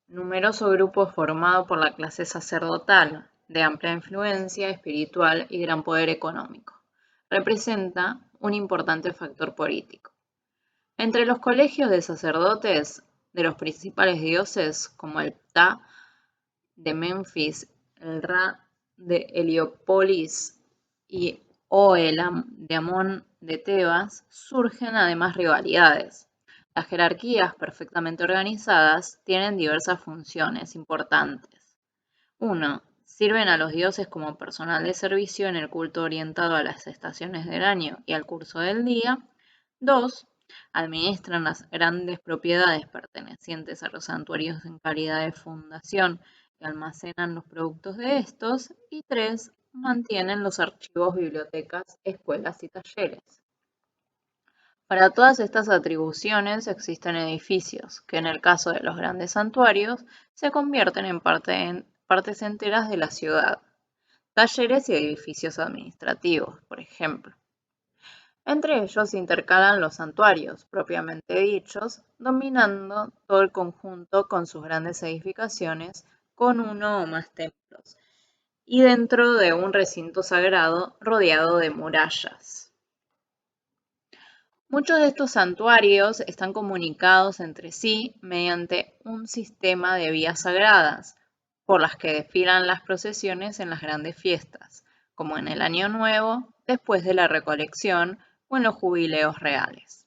Numeroso grupo formado por la clase sacerdotal, de amplia influencia espiritual y gran poder económico, representa un importante factor político. Entre los colegios de sacerdotes de los principales dioses, como el Ptah de Memphis, el Ra de Heliópolis o el de Amón de Tebas, surgen además rivalidades. Las jerarquías perfectamente organizadas tienen diversas funciones importantes. 1. Sirven a los dioses como personal de servicio en el culto orientado a las estaciones del año y al curso del día. 2. Administran las grandes propiedades pertenecientes a los santuarios en calidad de fundación y almacenan los productos de estos. Y 3. Mantienen los archivos, bibliotecas, escuelas y talleres. Para todas estas atribuciones existen edificios, que en el caso de los grandes santuarios se convierten en partes enteras de la ciudad, talleres y edificios administrativos, por ejemplo. Entre ellos se intercalan los santuarios, propiamente dichos, dominando todo el conjunto con sus grandes edificaciones, con uno o más templos, y dentro de un recinto sagrado rodeado de murallas. Muchos de estos santuarios están comunicados entre sí mediante un sistema de vías sagradas, por las que desfilan las procesiones en las grandes fiestas, como en el Año Nuevo, después de la recolección o en los jubileos reales.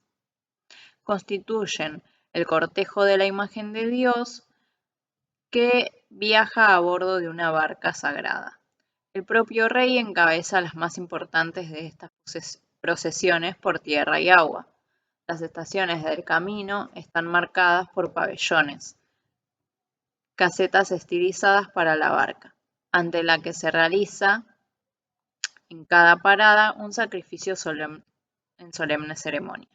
Constituyen el cortejo de la imagen de Dios que viaja a bordo de una barca sagrada. El propio rey encabeza las más importantes de estas procesiones por tierra y agua. Las estaciones del camino están marcadas por pabellones, casetas estilizadas para la barca, ante la que se realiza en cada parada un sacrificio en solemne ceremonia.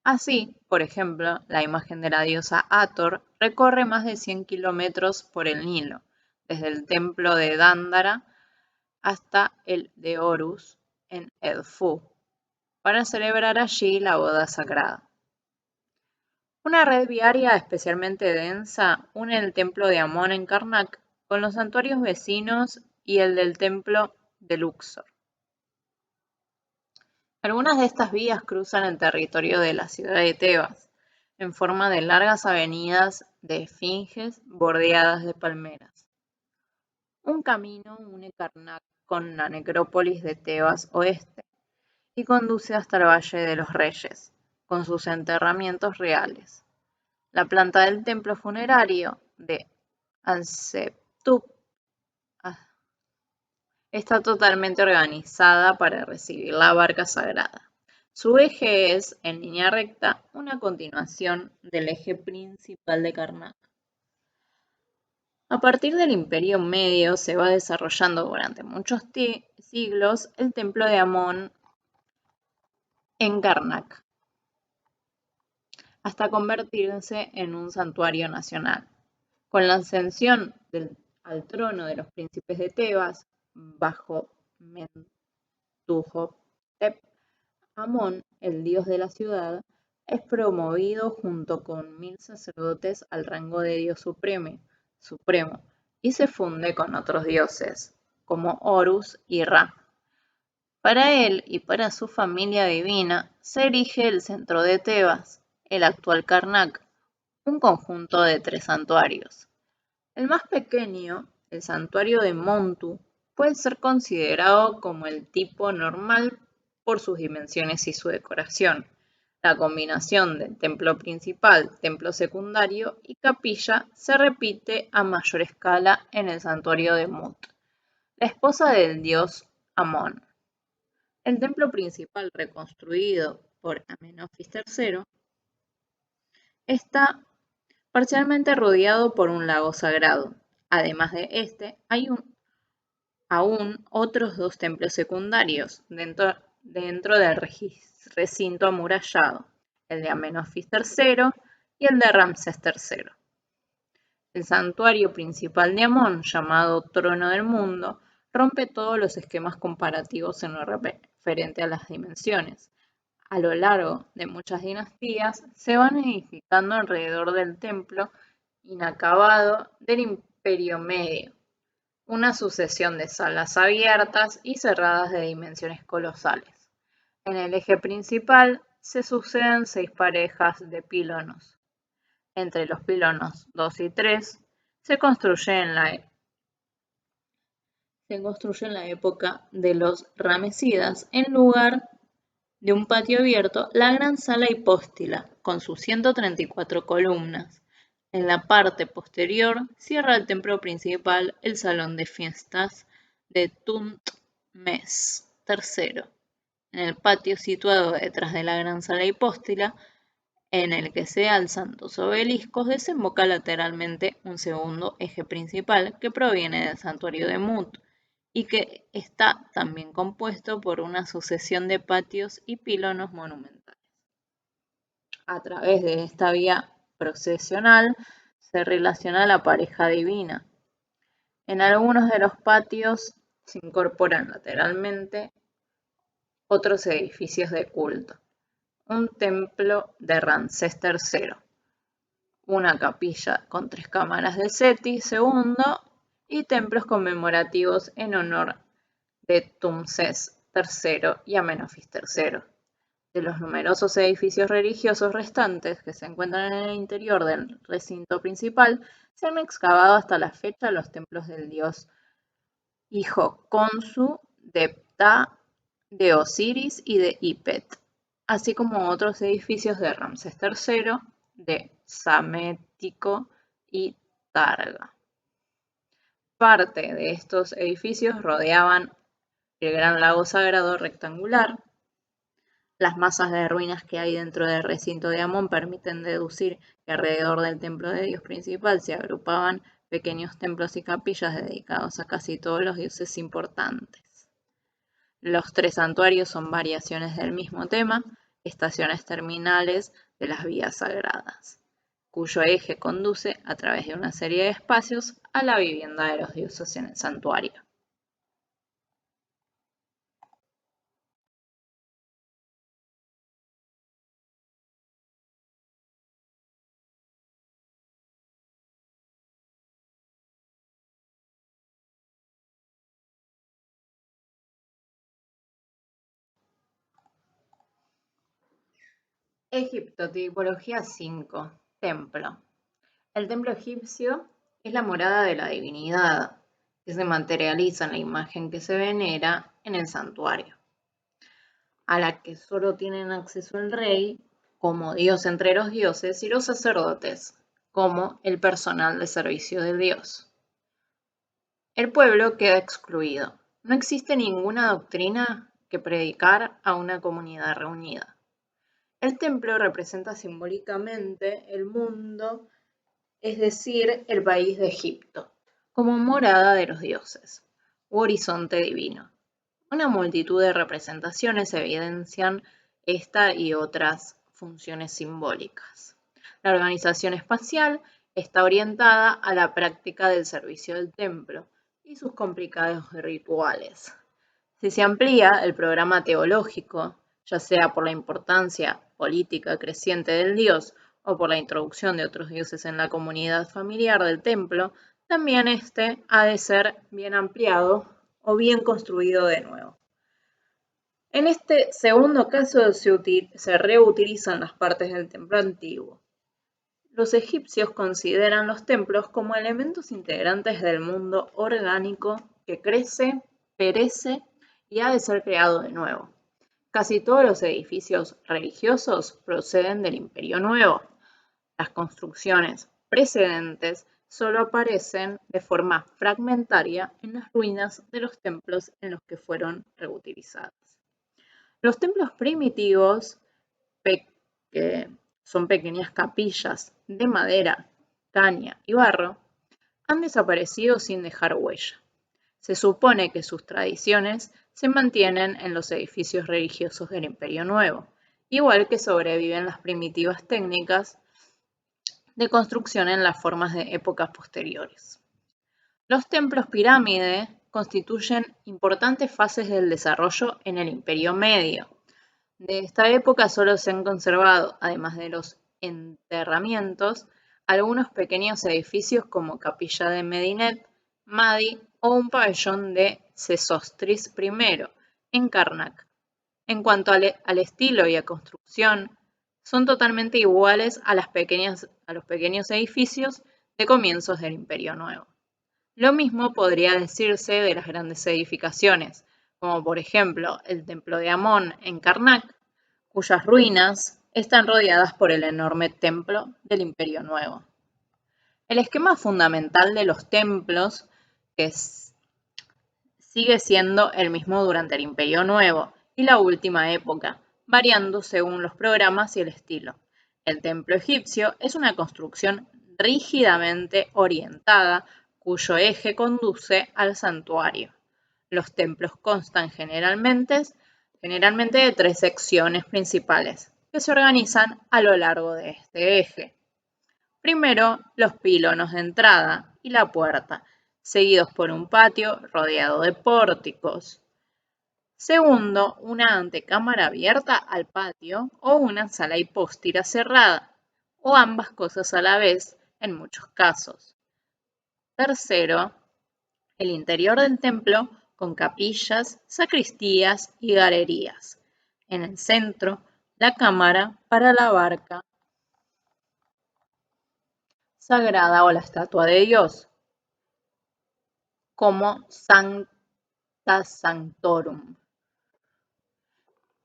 Así, por ejemplo, la imagen de la diosa Hathor recorre más de 100 kilómetros por el Nilo, desde el templo de Dándara hasta el de Horus en Edfu, para celebrar allí la boda sagrada. Una red viaria especialmente densa une el templo de Amón en Karnak con los santuarios vecinos y el del templo de Luxor. Algunas de estas vías cruzan el territorio de la ciudad de Tebas, en forma de largas avenidas de esfinges bordeadas de palmeras. Un camino une Karnak con la necrópolis de Tebas oeste y conduce hasta el Valle de los Reyes, con sus enterramientos reales. La planta del templo funerario de Hatshepsut está totalmente organizada para recibir la barca sagrada. Su eje es, en línea recta, una continuación del eje principal de Karnak. A partir del Imperio Medio se va desarrollando durante muchos siglos el templo de Amón en Karnak, hasta convertirse en un santuario nacional. Con la ascensión al trono de los príncipes de Tebas, bajo Mentuhotep, Amón, el dios de la ciudad, es promovido junto con 1000 sacerdotes al rango de dios supremo y se funde con otros dioses, como Horus y Ra. Para él y para su familia divina se erige el centro de Tebas, el actual Karnak, un conjunto de 3 santuarios. El más pequeño, el santuario de Montu, puede ser considerado como el tipo normal por sus dimensiones y su decoración. La combinación del templo principal, templo secundario y capilla se repite a mayor escala en el santuario de Mut, la esposa del dios Amón. El templo principal, reconstruido por Amenofis III, está parcialmente rodeado por un lago sagrado. Además de este, hay aún otros 2 templos secundarios dentro del recinto amurallado, el de Amenofis III y el de Ramsés III. El santuario principal de Amón, llamado Trono del Mundo, rompe todos los esquemas comparativos en lo referente a las dimensiones. A lo largo de muchas dinastías se van edificando alrededor del templo inacabado del Imperio Medio, una sucesión de salas abiertas y cerradas de dimensiones colosales. En el eje principal se suceden 6 parejas de pílonos. entre los pilonos 2 y 3 se construye en la época de los ramesidas, en lugar de un patio abierto, la gran sala hipóstila, con sus 134 columnas. En la parte posterior cierra el templo principal el salón de fiestas de Thutmese III. En el patio situado detrás de la gran sala hipóstila, en el que se alzan dos obeliscos, desemboca lateralmente un segundo eje principal que proviene del santuario de Mut y que está también compuesto por una sucesión de patios y pilonos monumentales. A través de esta vía procesional se relaciona la pareja divina. En algunos de los patios se incorporan lateralmente otros edificios de culto. Un templo de Ramsés III, una capilla con 3 cámaras de Seti II y templos conmemorativos en honor de Tumsés III y Amenofis III. De los numerosos edificios religiosos restantes que se encuentran en el interior del recinto principal, se han excavado hasta la fecha los templos del dios hijo Khonsu, de Ptah, de Osiris y de Ipet, así como otros edificios de Ramsés III, de Psamético y Targa. Parte de estos edificios rodeaban el gran lago sagrado rectangular. Las masas de ruinas que hay dentro del recinto de Amón permiten deducir que alrededor del templo de Dios principal se agrupaban pequeños templos y capillas dedicados a casi todos los dioses importantes. Los 3 santuarios son variaciones del mismo tema, estaciones terminales de las vías sagradas, cuyo eje conduce a través de una serie de espacios a la vivienda de los dioses en el santuario. Egipto, tipología 5. Templo. El templo egipcio es la morada de la divinidad, que se materializa en la imagen que se venera en el santuario, a la que solo tienen acceso el rey, como dios entre los dioses, y los sacerdotes, como el personal de servicio del dios. El pueblo queda excluido. No existe ninguna doctrina que predicar a una comunidad reunida. El templo representa simbólicamente el mundo, es decir, el país de Egipto, como morada de los dioses, u horizonte divino. Una multitud de representaciones evidencian esta y otras funciones simbólicas. La organización espacial está orientada a la práctica del servicio del templo y sus complicados rituales. Si se amplía el programa teológico, ya sea por la importancia política creciente del dios o por la introducción de otros dioses en la comunidad familiar del templo, también este ha de ser bien ampliado o bien construido de nuevo. En este segundo caso se reutilizan las partes del templo antiguo. Los egipcios consideran los templos como elementos integrantes del mundo orgánico que crece, perece y ha de ser creado de nuevo. Casi todos los edificios religiosos proceden del Imperio Nuevo. Las construcciones precedentes solo aparecen de forma fragmentaria en las ruinas de los templos en los que fueron reutilizadas. Los templos primitivos, que son pequeñas capillas de madera, caña y barro, han desaparecido sin dejar huella. Se supone que sus tradiciones se mantienen en los edificios religiosos del Imperio Nuevo, igual que sobreviven las primitivas técnicas de construcción en las formas de épocas posteriores. Los templos pirámide constituyen importantes fases del desarrollo en el Imperio Medio. De esta época solo se han conservado, además de los enterramientos, algunos pequeños edificios como Capilla de Medinet, Madi o un pabellón de Sesostris I en Karnak. En cuanto al estilo y a construcción, son totalmente iguales a los pequeños edificios de comienzos del Imperio Nuevo. Lo mismo podría decirse de las grandes edificaciones, como por ejemplo el Templo de Amón en Karnak, cuyas ruinas están rodeadas por el enorme templo del Imperio Nuevo. El esquema fundamental de los templos, que sigue siendo el mismo durante el Imperio Nuevo y la última época, variando según los programas y el estilo. El templo egipcio es una construcción rígidamente orientada cuyo eje conduce al santuario. Los templos constan generalmente de 3 secciones principales que se organizan a lo largo de este eje. Primero, los pilonos de entrada y la puerta, seguidos por un patio rodeado de pórticos. Segundo, una antecámara abierta al patio o una sala hipóstila cerrada, o ambas cosas a la vez en muchos casos. Tercero, el interior del templo con capillas, sacristías y galerías. En el centro, la cámara para la barca sagrada o la estatua de Dios, como Sancta Sanctorum.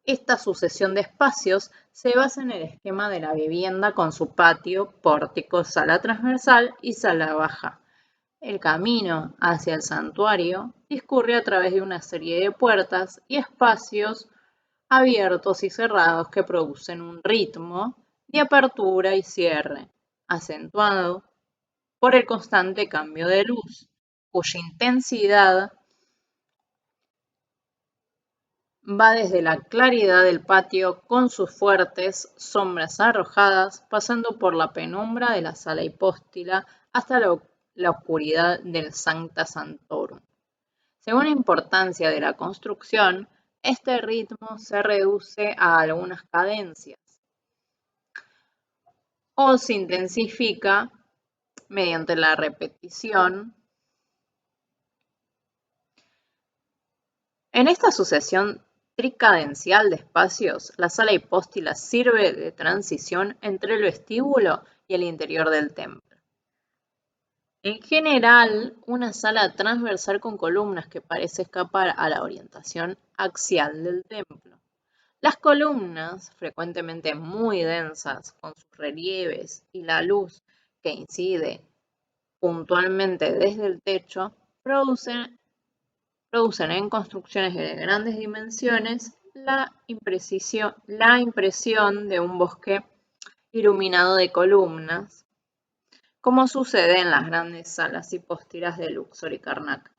Esta sucesión de espacios se basa en el esquema de la vivienda con su patio, pórtico, sala transversal y sala baja. El camino hacia el santuario discurre a través de una serie de puertas y espacios abiertos y cerrados que producen un ritmo de apertura y cierre, acentuado por el constante cambio de luz, cuya intensidad va desde la claridad del patio con sus fuertes sombras arrojadas, pasando por la penumbra de la sala hipóstila hasta la oscuridad del Sancta Sanctorum. Según la importancia de la construcción, este ritmo se reduce a algunas cadencias o se intensifica mediante la repetición. En esta sucesión tricadencial de espacios, la sala hipóstila sirve de transición entre el vestíbulo y el interior del templo. En general, una sala transversal con columnas que parece escapar a la orientación axial del templo. Las columnas, frecuentemente muy densas, con sus relieves y la luz que incide puntualmente desde el techo, producen en construcciones de grandes dimensiones la impresión de un bosque iluminado de columnas, como sucede en las grandes salas hipóstilas de Luxor y Karnak.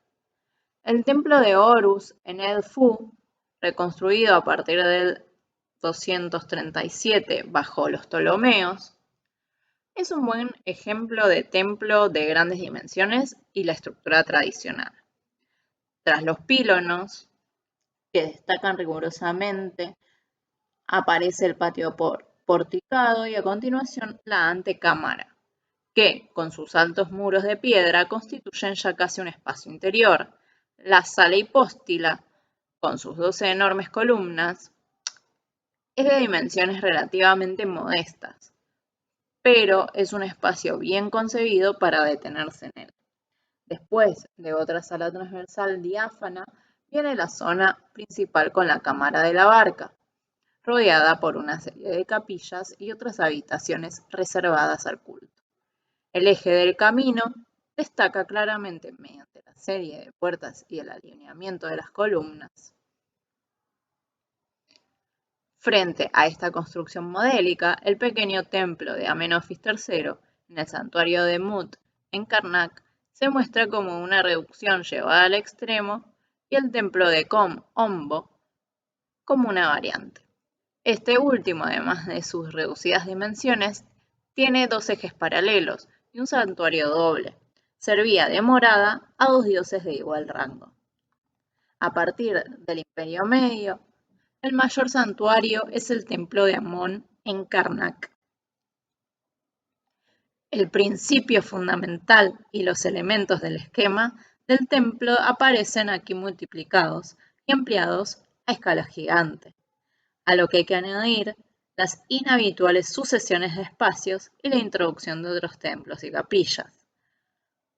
El templo de Horus en Edfu, reconstruido a partir del 237 bajo los Ptolomeos, es un buen ejemplo de templo de grandes dimensiones y la estructura tradicional. Tras los pílonos, que destacan rigurosamente, aparece el patio porticado y a continuación la antecámara, que, con sus altos muros de piedra, constituyen ya casi un espacio interior. La sala hipóstila, con sus 12 enormes columnas, es de dimensiones relativamente modestas, pero es un espacio bien concebido para detenerse en él. Después de otra sala transversal diáfana, viene la zona principal con la cámara de la barca, rodeada por una serie de capillas y otras habitaciones reservadas al culto. El eje del camino destaca claramente mediante la serie de puertas y el alineamiento de las columnas. Frente a esta construcción modélica, el pequeño templo de Amenofis III en el santuario de Mut en Karnak se muestra como una reducción llevada al extremo y el templo de Ombo como una variante. Este último, además de sus reducidas dimensiones, tiene 2 ejes paralelos y un santuario doble. Servía de morada a 2 dioses de igual rango. A partir del Imperio Medio, el mayor santuario es el templo de Amón en Karnak. El principio fundamental y los elementos del esquema del templo aparecen aquí multiplicados y ampliados a escala gigante, a lo que hay que añadir las inhabituales sucesiones de espacios y la introducción de otros templos y capillas.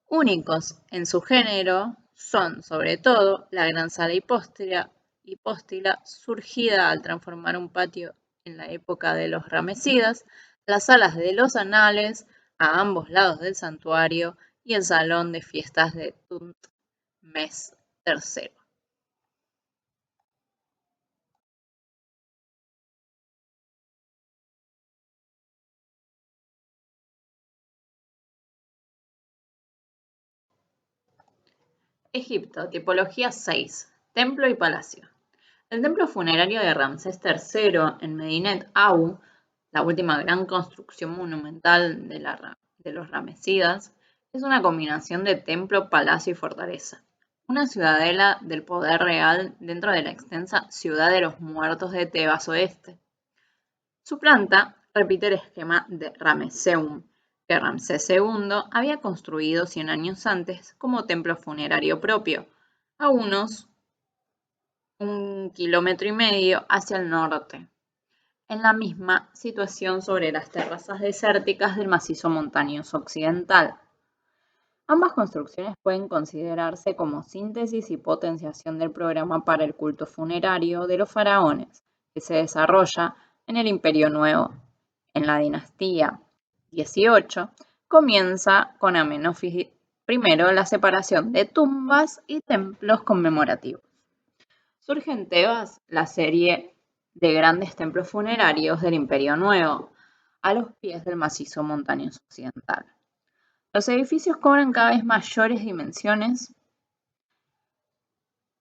Únicos en su género son, sobre todo, la gran sala hipóstila, surgida al transformar un patio en la época de los Ramesidas, las salas de los anales a ambos lados del santuario y el salón de fiestas de Tutmés III. Egipto, tipología 6, templo y palacio. El templo funerario de Ramsés III en Medinet Habu, la última gran construcción monumental de los Ramesidas, es una combinación de templo, palacio y fortaleza, una ciudadela del poder real dentro de la extensa ciudad de los muertos de Tebas Oeste. Su planta repite el esquema de Rameseum, que Ramsés II había construido 100 años antes como templo funerario propio, a unos 1,5 kilómetros hacia el norte, en la misma situación sobre las terrazas desérticas del macizo montañoso occidental. Ambas construcciones pueden considerarse como síntesis y potenciación del programa para el culto funerario de los faraones, que se desarrolla en el Imperio Nuevo. En la dinastía 18 comienza con Amenofis I la separación de tumbas y templos conmemorativos. Surge en Tebas la serie de grandes templos funerarios del Imperio Nuevo, a los pies del macizo montañoso occidental. Los edificios cobran cada vez mayores dimensiones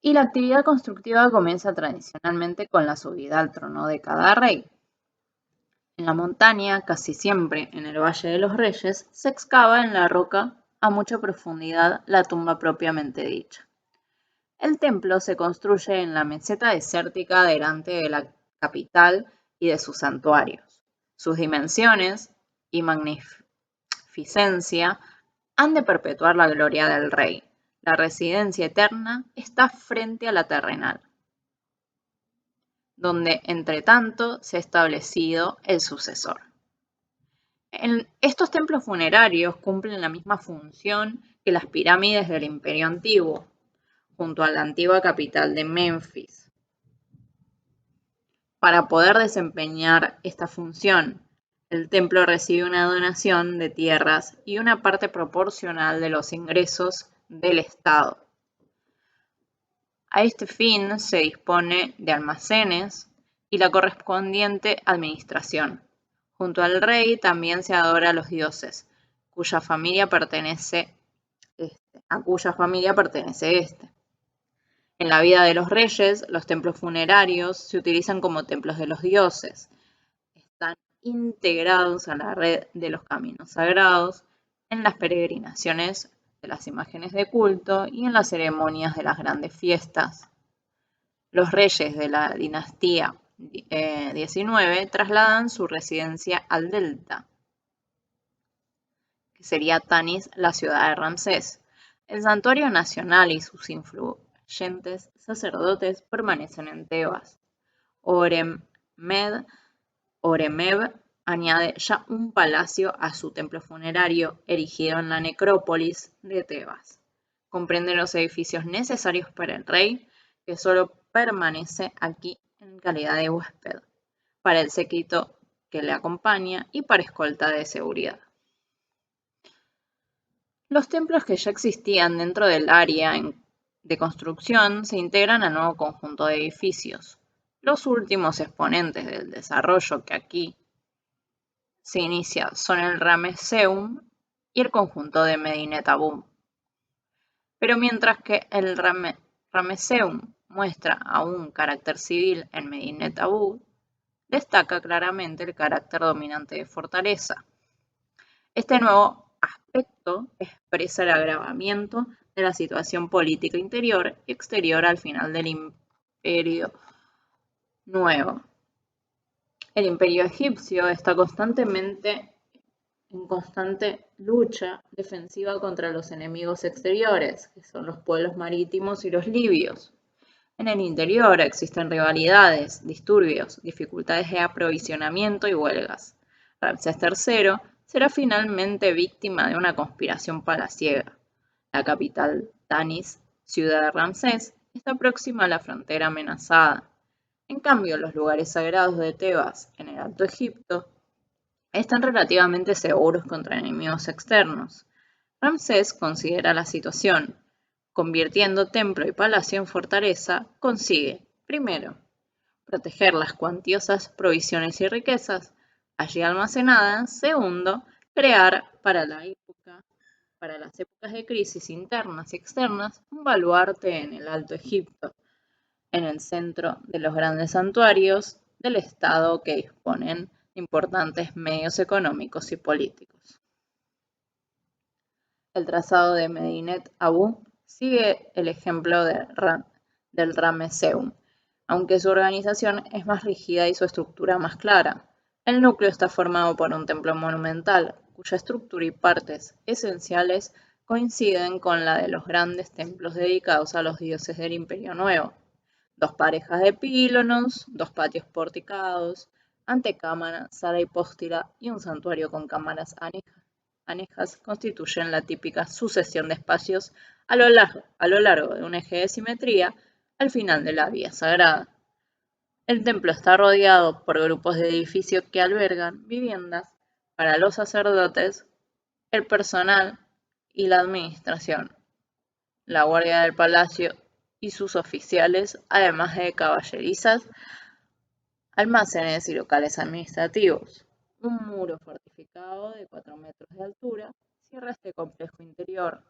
y la actividad constructiva comienza tradicionalmente con la subida al trono de cada rey. En la montaña, casi siempre en el Valle de los Reyes, se excava en la roca a mucha profundidad la tumba propiamente dicha. El templo se construye en la meseta desértica delante de la capital y de sus santuarios. Sus dimensiones y magnificencia han de perpetuar la gloria del rey. La residencia eterna está frente a la terrenal, donde entretanto se ha establecido el sucesor. Estos templos funerarios cumplen la misma función que las pirámides del Imperio Antiguo, junto a la antigua capital de Menfis. Para poder desempeñar esta función, el templo recibe una donación de tierras y una parte proporcional de los ingresos del Estado. A este fin se dispone de almacenes y la correspondiente administración. Junto al rey también se adora a los dioses, a cuya familia pertenece este. En la vida de los reyes, los templos funerarios se utilizan como templos de los dioses. Están integrados a la red de los caminos sagrados, en las peregrinaciones de las imágenes de culto y en las ceremonias de las grandes fiestas. Los reyes de la dinastía 19 trasladan su residencia al delta, que sería Tanis, la ciudad de Ramsés. El santuario nacional y sus influyentes sacerdotes permanecen en Tebas. Horemheb añade ya un palacio a su templo funerario erigido en la necrópolis de Tebas. Comprende los edificios necesarios para el rey, que solo permanece aquí en calidad de huésped, para el séquito que le acompaña y para escolta de seguridad. Los templos que ya existían dentro del área de construcción se integran al nuevo conjunto de edificios. Los últimos exponentes del desarrollo que aquí se inicia son el Rameseum y el conjunto de Medinet Habu. Pero mientras que el Rameseum muestra aún carácter civil en Medinet Habu, destaca claramente el carácter dominante de fortaleza. Este nuevo aspecto expresa el agravamiento de la situación política interior y exterior al final del Imperio Nuevo. El Imperio egipcio está en constante lucha defensiva contra los enemigos exteriores, que son los pueblos marítimos y los libios. En el interior existen rivalidades, disturbios, dificultades de aprovisionamiento y huelgas. Ramsés III será finalmente víctima de una conspiración palaciega. La capital, Tanis, ciudad de Ramsés, está próxima a la frontera amenazada. En cambio, los lugares sagrados de Tebas, en el Alto Egipto, están relativamente seguros contra enemigos externos. Ramsés considera la situación. Convirtiendo templo y palacio en fortaleza, consigue, primero, proteger las cuantiosas provisiones y riquezas allí almacenadas. Segundo, crear para las épocas de crisis internas y externas, un baluarte en el Alto Egipto, en el centro de los grandes santuarios del Estado que disponen de importantes medios económicos y políticos. El trazado de Medinet Abu sigue el ejemplo del Ramesseum, aunque su organización es más rígida y su estructura más clara. El núcleo está formado por un templo monumental, cuya estructura y partes esenciales coinciden con la de los grandes templos dedicados a los dioses del Imperio Nuevo. Dos parejas de pílonos, dos patios porticados, antecámara, sala hipóstila y un santuario con cámaras anejas constituyen la típica sucesión de espacios a lo largo de un eje de simetría al final de la vía sagrada. El templo está rodeado por grupos de edificios que albergan viviendas para los sacerdotes, el personal y la administración, la guardia del palacio y sus oficiales, además de caballerizas, almacenes y locales administrativos. Un muro fortificado de 4 metros de altura cierra este complejo interior.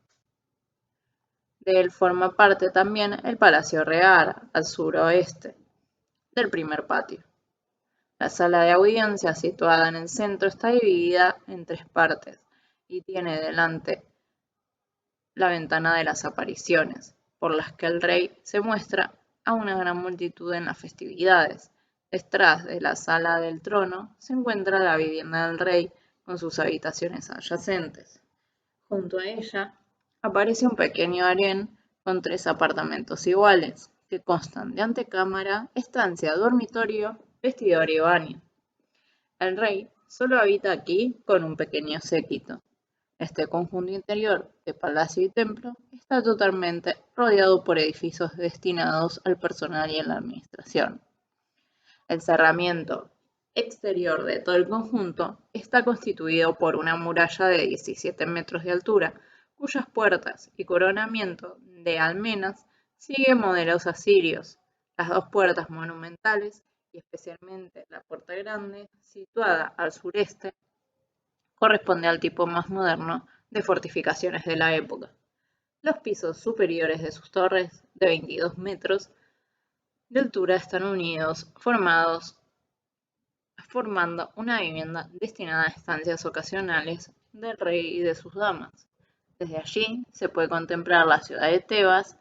De él forma parte también el Palacio Real, al suroeste del primer patio. La sala de audiencia, situada en el centro, está dividida en 3 partes y tiene delante la ventana de las apariciones, por las que el rey se muestra a una gran multitud en las festividades. Detrás de la sala del trono se encuentra la vivienda del rey con sus habitaciones adyacentes. Junto a ella aparece un pequeño harén con 3 apartamentos iguales, que constan de antecámara, estancia, dormitorio, vestidor y baño. El rey solo habita aquí con un pequeño séquito. Este conjunto interior de palacio y templo está totalmente rodeado por edificios destinados al personal y a la administración. El cerramiento exterior de todo el conjunto está constituido por una muralla de 17 metros de altura, cuyas puertas y coronamiento de almenas siguen modelos asirios. Las 2 puertas monumentales, y especialmente la puerta grande, situada al sureste, corresponde al tipo más moderno de fortificaciones de la época. Los pisos superiores de sus torres, de 22 metros de altura, están unidos, formando una vivienda destinada a estancias ocasionales del rey y de sus damas. Desde allí se puede contemplar la ciudad de Tebas,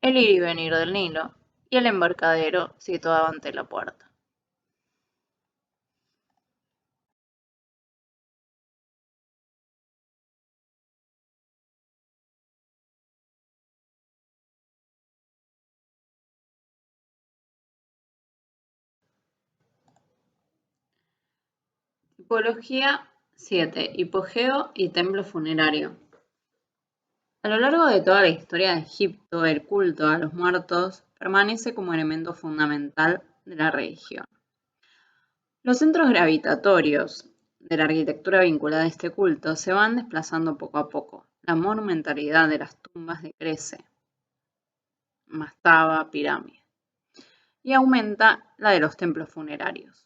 el ir y venir del Nilo y el embarcadero situado ante la puerta. Tipología 7. Hipogeo y templo funerario. A lo largo de toda la historia de Egipto, el culto a los muertos permanece como elemento fundamental de la religión. Los centros gravitatorios de la arquitectura vinculada a este culto se van desplazando poco a poco. La monumentalidad de las tumbas decrece, mastaba, pirámide, y aumenta la de los templos funerarios.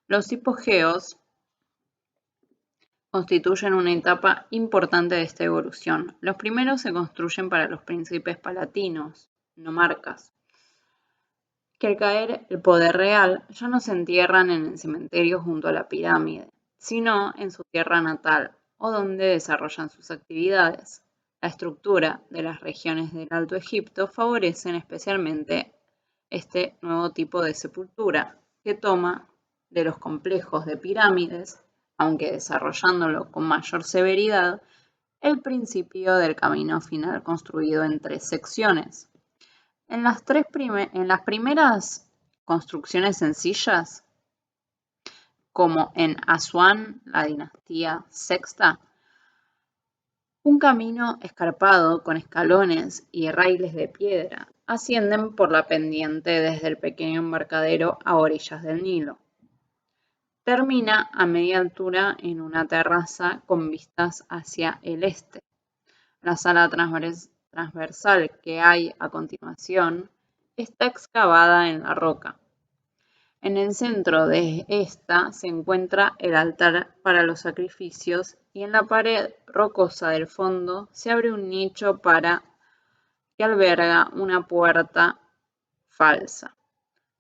Los hipogeos constituyen una etapa importante de esta evolución. Los primeros se construyen para los príncipes palatinos, nomarcas, que al caer el poder real ya no se entierran en el cementerio junto a la pirámide, sino en su tierra natal o donde desarrollan sus actividades. La estructura de las regiones del Alto Egipto favorecen especialmente este nuevo tipo de sepultura, que toma de los complejos de pirámides, aunque desarrollándolo con mayor severidad, el principio del camino final construido en 3 secciones. En las primeras construcciones sencillas, como en Asuán, la dinastía sexta, un camino escarpado con escalones y raíles de piedra ascienden por la pendiente desde el pequeño embarcadero a orillas del Nilo. Termina a media altura en una terraza con vistas hacia el este. La sala transversal que hay a continuación está excavada en la roca. En el centro de esta se encuentra el altar para los sacrificios y en la pared rocosa del fondo se abre un nicho que alberga una puerta falsa.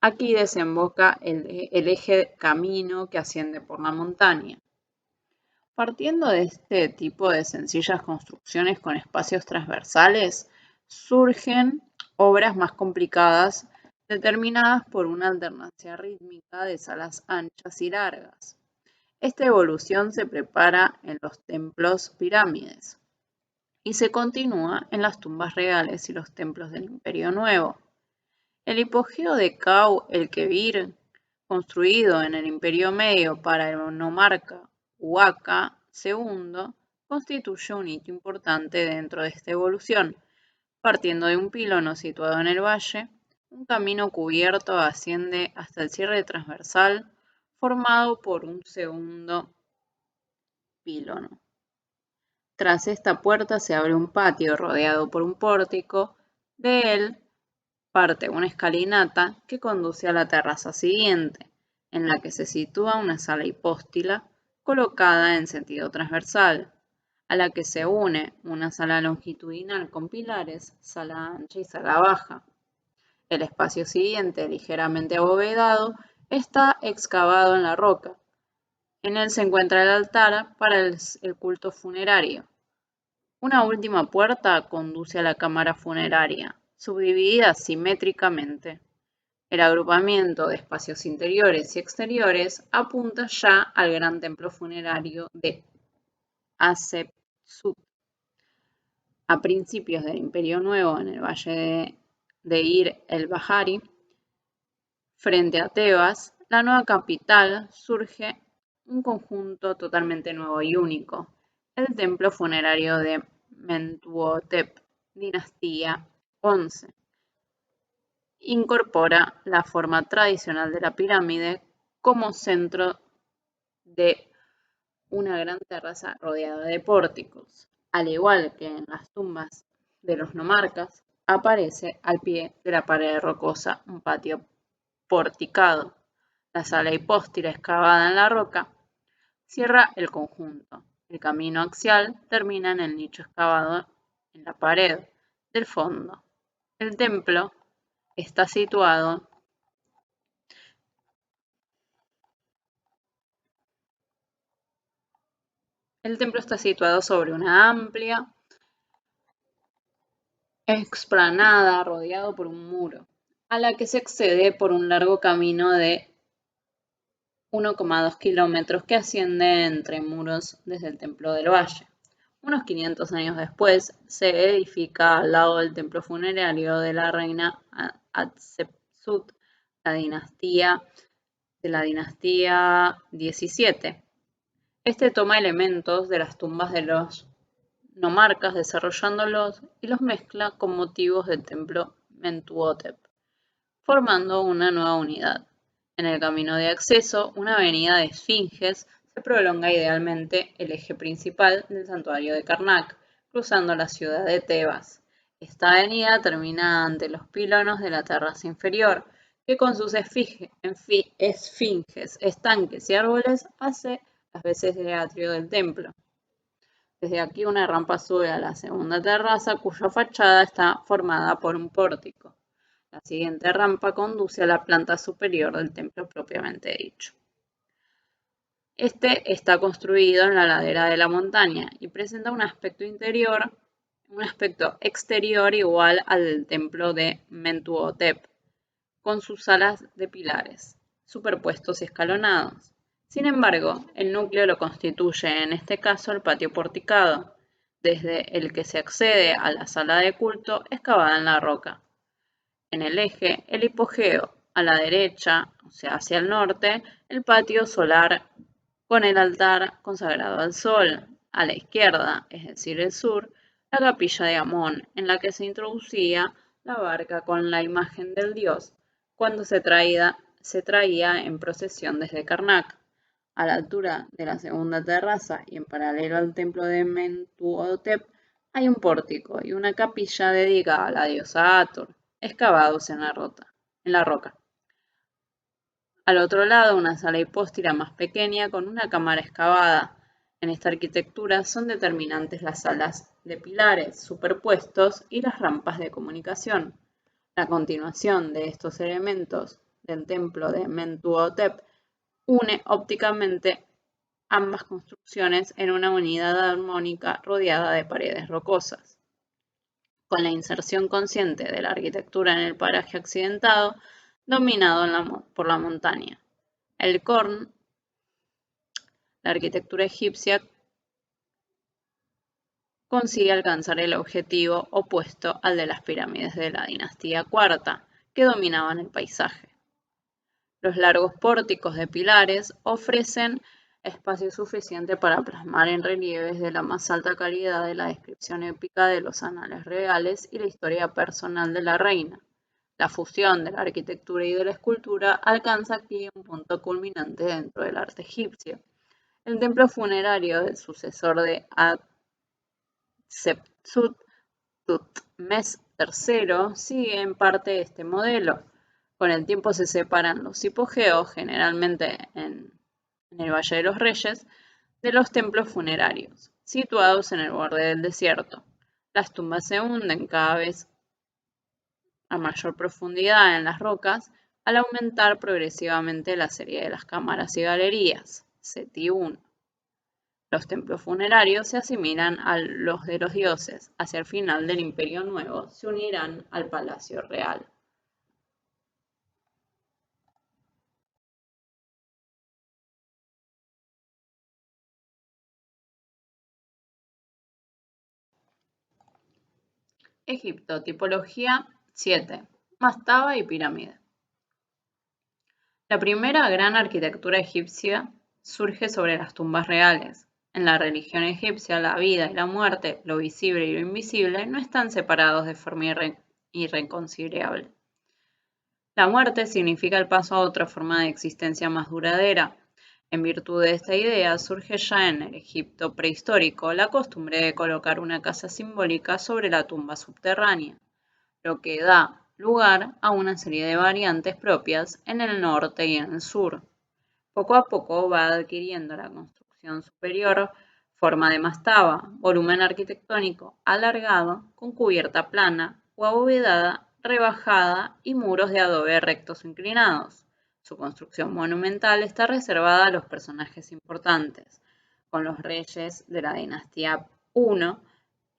Aquí desemboca el eje camino que asciende por la montaña. Partiendo de este tipo de sencillas construcciones con espacios transversales, surgen obras más complicadas determinadas por una alternancia rítmica de salas anchas y largas. Esta evolución se prepara en los templos pirámides y se continúa en las tumbas reales y los templos del Imperio Nuevo. El hipogeo de Khau el-Kebir, construido en el Imperio Medio para el nomarca Huaca II, constituye un hito importante dentro de esta evolución. Partiendo de un pílono situado en el valle, un camino cubierto asciende hasta el cierre transversal formado por un segundo pílono. Tras esta puerta se abre un patio rodeado por un pórtico. De él parte una escalinata que conduce a la terraza siguiente, en la que se sitúa una sala hipóstila colocada en sentido transversal, a la que se une una sala longitudinal con pilares, sala ancha y sala baja. El espacio siguiente, ligeramente abovedado, está excavado en la roca. En él se encuentra el altar para el culto funerario. Una última puerta conduce a la cámara funeraria, subdividida simétricamente. El agrupamiento de espacios interiores y exteriores apunta ya al gran templo funerario de Hatshepsut. A principios del Imperio Nuevo, en el valle de Ir el-Bahari, frente a Tebas, la nueva capital, surge un conjunto totalmente nuevo y único, el templo funerario de Mentuhotep, dinastía 11. Incorpora la forma tradicional de la pirámide como centro de una gran terraza rodeada de pórticos. Al igual que en las tumbas de los nomarcas, aparece al pie de la pared rocosa un patio porticado. La sala hipóstila excavada en la roca cierra el conjunto. El camino axial termina en el nicho excavado en la pared del fondo. El templo está situado sobre una amplia explanada rodeado por un muro, a la que se accede por un largo camino de 1,2 kilómetros que asciende entre muros desde el Templo del Valle. Unos 500 años después, se edifica al lado del templo funerario de la reina Hatshepsut de la dinastía 17. Este toma elementos de las tumbas de los nomarcas desarrollándolos y los mezcla con motivos del templo Mentuhotep, formando una nueva unidad. En el camino de acceso, una avenida de esfinges se prolonga idealmente el eje principal del santuario de Karnak, cruzando la ciudad de Tebas. Esta avenida termina ante los pilonos de la terraza inferior, que con sus esfinges, estanques y árboles hace las veces de atrio del templo. Desde aquí una rampa sube a la segunda terraza, cuya fachada está formada por un pórtico. La siguiente rampa conduce a la planta superior del templo propiamente dicho. Este está construido en la ladera de la montaña y presenta un aspecto exterior igual al del templo de Mentuhotep, con sus salas de pilares, superpuestos y escalonados. Sin embargo, el núcleo lo constituye en este caso el patio porticado, desde el que se accede a la sala de culto excavada en la roca. En el eje, el hipogeo, a la derecha, o sea, hacia el norte, el patio solar con el altar consagrado al sol. A la izquierda, es decir, el sur, la capilla de Amón, en la que se introducía la barca con la imagen del dios cuando se traía en procesión desde Karnak. A la altura de la segunda terraza y en paralelo al templo de Mentuhotep hay un pórtico y una capilla dedicada a la diosa Hathor, excavados en la roca. Al otro lado, una sala hipóstila más pequeña con una cámara excavada. En esta arquitectura son determinantes las salas de pilares superpuestos y las rampas de comunicación. La continuación de estos elementos del templo de Mentuhotep une ópticamente ambas construcciones en una unidad armónica rodeada de paredes rocosas. Con la inserción consciente de la arquitectura en el paraje accidentado, dominado por la montaña. El Corn, la arquitectura egipcia, consigue alcanzar el objetivo opuesto al de las pirámides de la dinastía cuarta, que dominaban el paisaje. Los largos pórticos de pilares ofrecen espacio suficiente para plasmar en relieves de la más alta calidad de la descripción épica de los anales reales y la historia personal de la reina. La fusión de la arquitectura y de la escultura alcanza aquí un punto culminante dentro del arte egipcio. El templo funerario del sucesor de Hatshepsut, Tutmés III, sigue en parte este modelo. Con el tiempo se separan los hipogeos, generalmente en el Valle de los Reyes, de los templos funerarios, situados en el borde del desierto. Las tumbas se hunden cada vez a mayor profundidad en las rocas al aumentar progresivamente la serie de las cámaras y galerías, Seti I. Los templos funerarios se asimilan a los de los dioses. Hacia el final del Imperio Nuevo se unirán al Palacio Real. Egipto, tipología 7. Mastaba y pirámide. La primera gran arquitectura egipcia surge sobre las tumbas reales. En la religión egipcia, la vida y la muerte, lo visible y lo invisible, no están separados de forma irreconciliable. La muerte significa el paso a otra forma de existencia más duradera. En virtud de esta idea, surge ya en el Egipto prehistórico la costumbre de colocar una casa simbólica sobre la tumba subterránea, lo que da lugar a una serie de variantes propias en el norte y en el sur. Poco a poco va adquiriendo la construcción superior forma de mastaba, volumen arquitectónico alargado, con cubierta plana o abovedada, rebajada y muros de adobe rectos o inclinados. Su construcción monumental está reservada a los personajes importantes, con los reyes de la dinastía I,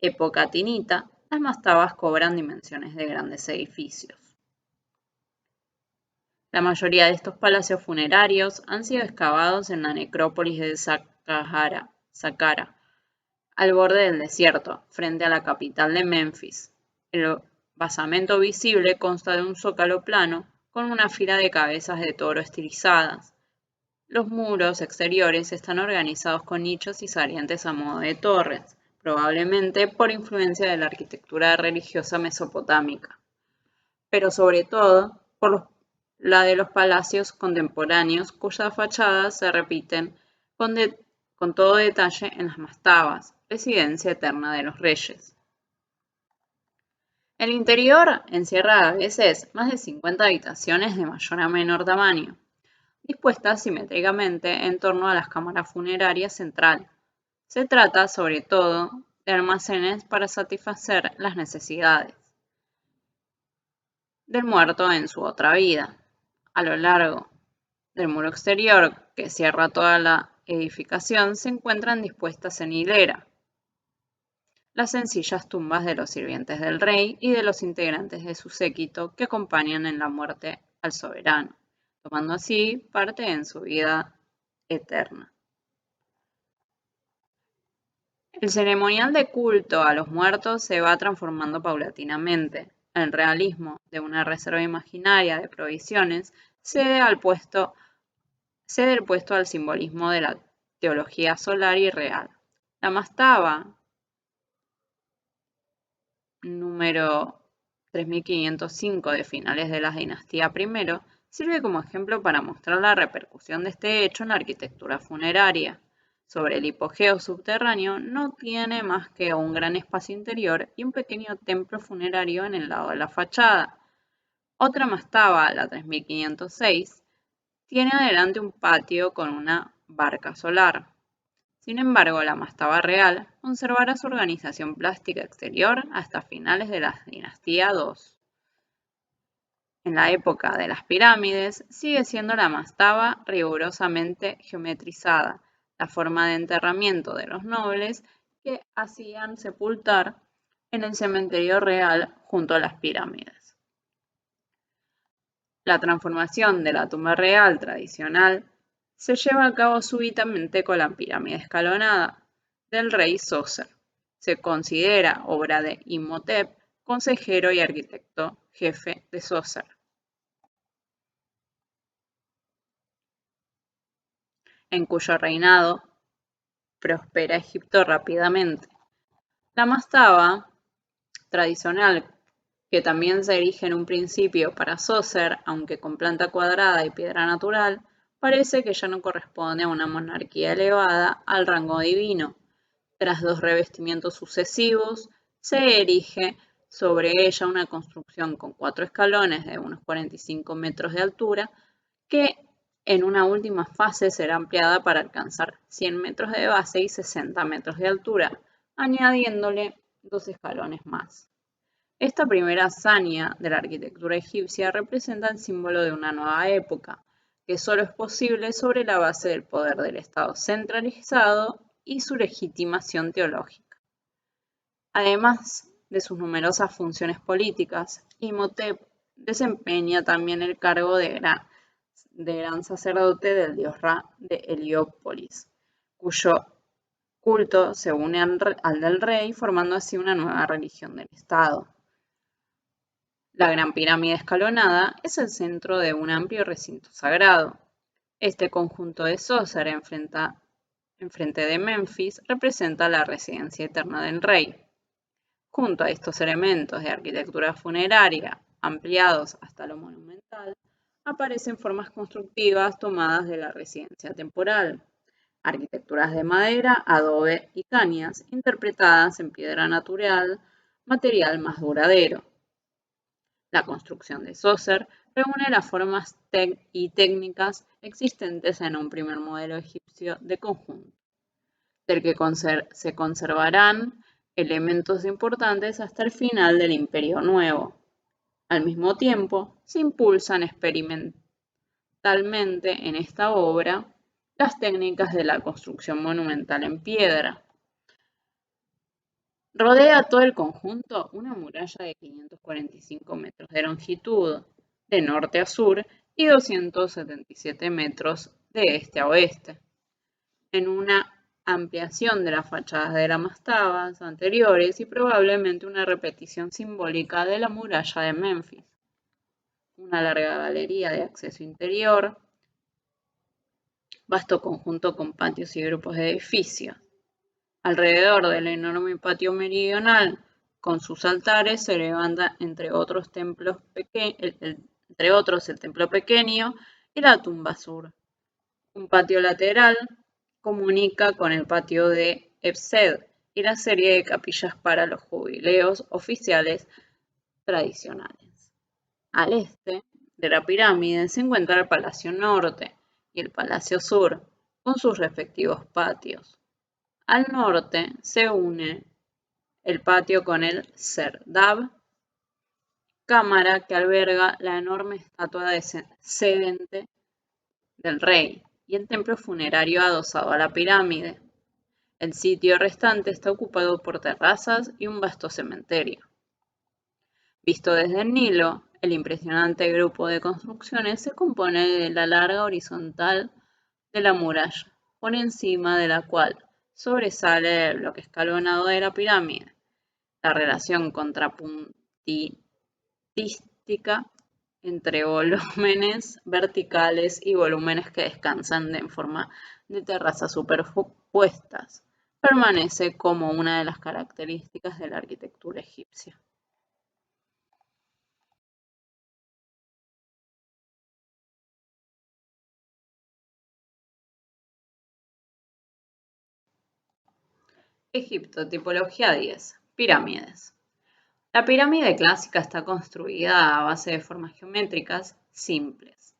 época tinita. Las mastabas cobran dimensiones de grandes edificios. La mayoría de estos palacios funerarios han sido excavados en la necrópolis de Saqqara, al borde del desierto, frente a la capital de Memphis. El basamento visible consta de un zócalo plano con una fila de cabezas de toro estilizadas. Los muros exteriores están organizados con nichos y salientes a modo de torres, probablemente por influencia de la arquitectura religiosa mesopotámica, pero sobre todo por la de los palacios contemporáneos cuyas fachadas se repiten con todo detalle en las mastabas, residencia eterna de los reyes. El interior encierra a veces más de 50 habitaciones de mayor a menor tamaño, dispuestas simétricamente en torno a las cámaras funerarias central. Se trata, sobre todo, de almacenes para satisfacer las necesidades del muerto en su otra vida. A lo largo del muro exterior que cierra toda la edificación se encuentran dispuestas en hilera las sencillas tumbas de los sirvientes del rey y de los integrantes de su séquito que acompañan en la muerte al soberano, tomando así parte en su vida eterna. El ceremonial de culto a los muertos se va transformando paulatinamente. el realismo de una reserva imaginaria de provisiones cede el puesto al simbolismo de la teología solar y real. La mastaba número 3505 de finales de la dinastía I sirve como ejemplo para mostrar la repercusión de este hecho en la arquitectura funeraria. Sobre el hipogeo subterráneo no tiene más que un gran espacio interior y un pequeño templo funerario en el lado de la fachada. Otra mastaba, la 3506, tiene adelante un patio con una barca solar. Sin embargo, la mastaba real conservará su organización plástica exterior hasta finales de la dinastía II. En la época de las pirámides, sigue siendo la mastaba rigurosamente geometrizada, la forma de enterramiento de los nobles que hacían sepultar en el cementerio real junto a las pirámides. La transformación de la tumba real tradicional se lleva a cabo súbitamente con la pirámide escalonada del rey Zoser. Se considera obra de Imhotep, consejero y arquitecto jefe de Zoser, en cuyo reinado prospera Egipto rápidamente. La mastaba tradicional, que también se erige en un principio para Zoser, aunque con planta cuadrada y piedra natural, parece que ya no corresponde a una monarquía elevada al rango divino. Tras 2 revestimientos sucesivos, se erige sobre ella una construcción con 4 escalones de unos 45 metros de altura, que en una última fase será ampliada para alcanzar 100 metros de base y 60 metros de altura, añadiéndole 2 escalones más. Esta primera hazaña de la arquitectura egipcia representa el símbolo de una nueva época, que solo es posible sobre la base del poder del Estado centralizado y su legitimación teológica. Además de sus numerosas funciones políticas, Imhotep desempeña también el cargo de gran sacerdote del dios Ra de Heliópolis, cuyo culto se une al del rey, formando así una nueva religión del Estado. La Gran Pirámide escalonada es el centro de un amplio recinto sagrado. Este conjunto de Zoser enfrente de Menfis representa la residencia eterna del rey. Junto a estos elementos de arquitectura funeraria ampliados hasta lo monumental, aparecen formas constructivas tomadas de la residencia temporal, arquitecturas de madera, adobe y cañas interpretadas en piedra natural, material más duradero. La construcción de Zoser reúne las formas y técnicas existentes en un primer modelo egipcio de conjunto, del que se conservarán elementos importantes hasta el final del Imperio Nuevo. Al mismo tiempo, se impulsan experimentalmente en esta obra las técnicas de la construcción monumental en piedra. Rodea todo el conjunto una muralla de 545 metros de longitud, de norte a sur, y 277 metros de este a oeste. En una ampliación de las fachadas de las mastabas anteriores y probablemente una repetición simbólica de la muralla de Menfis. Una larga galería de acceso interior, vasto conjunto con patios y grupos de edificios. Alrededor del enorme patio meridional, con sus altares, se levanta entre otros el templo pequeño y la tumba sur. Un patio lateral comunica con el patio de Ebsed y la serie de capillas para los jubileos oficiales tradicionales. Al este de la pirámide se encuentra el Palacio Norte y el Palacio Sur, con sus respectivos patios. Al norte se une el patio con el Serdab, cámara que alberga la enorme estatua sedente del rey, y el templo funerario adosado a la pirámide. El sitio restante está ocupado por terrazas y un vasto cementerio. Visto desde el Nilo, el impresionante grupo de construcciones se compone de la larga horizontal de la muralla, por encima de la cual sobresale el bloque escalonado de la pirámide. La relación contrapuntiva artística entre volúmenes verticales y volúmenes que descansan en forma de terrazas superpuestas. Permanece como una de las características de la arquitectura egipcia. Egipto, tipología 10. Pirámides. La pirámide clásica está construida a base de formas geométricas simples.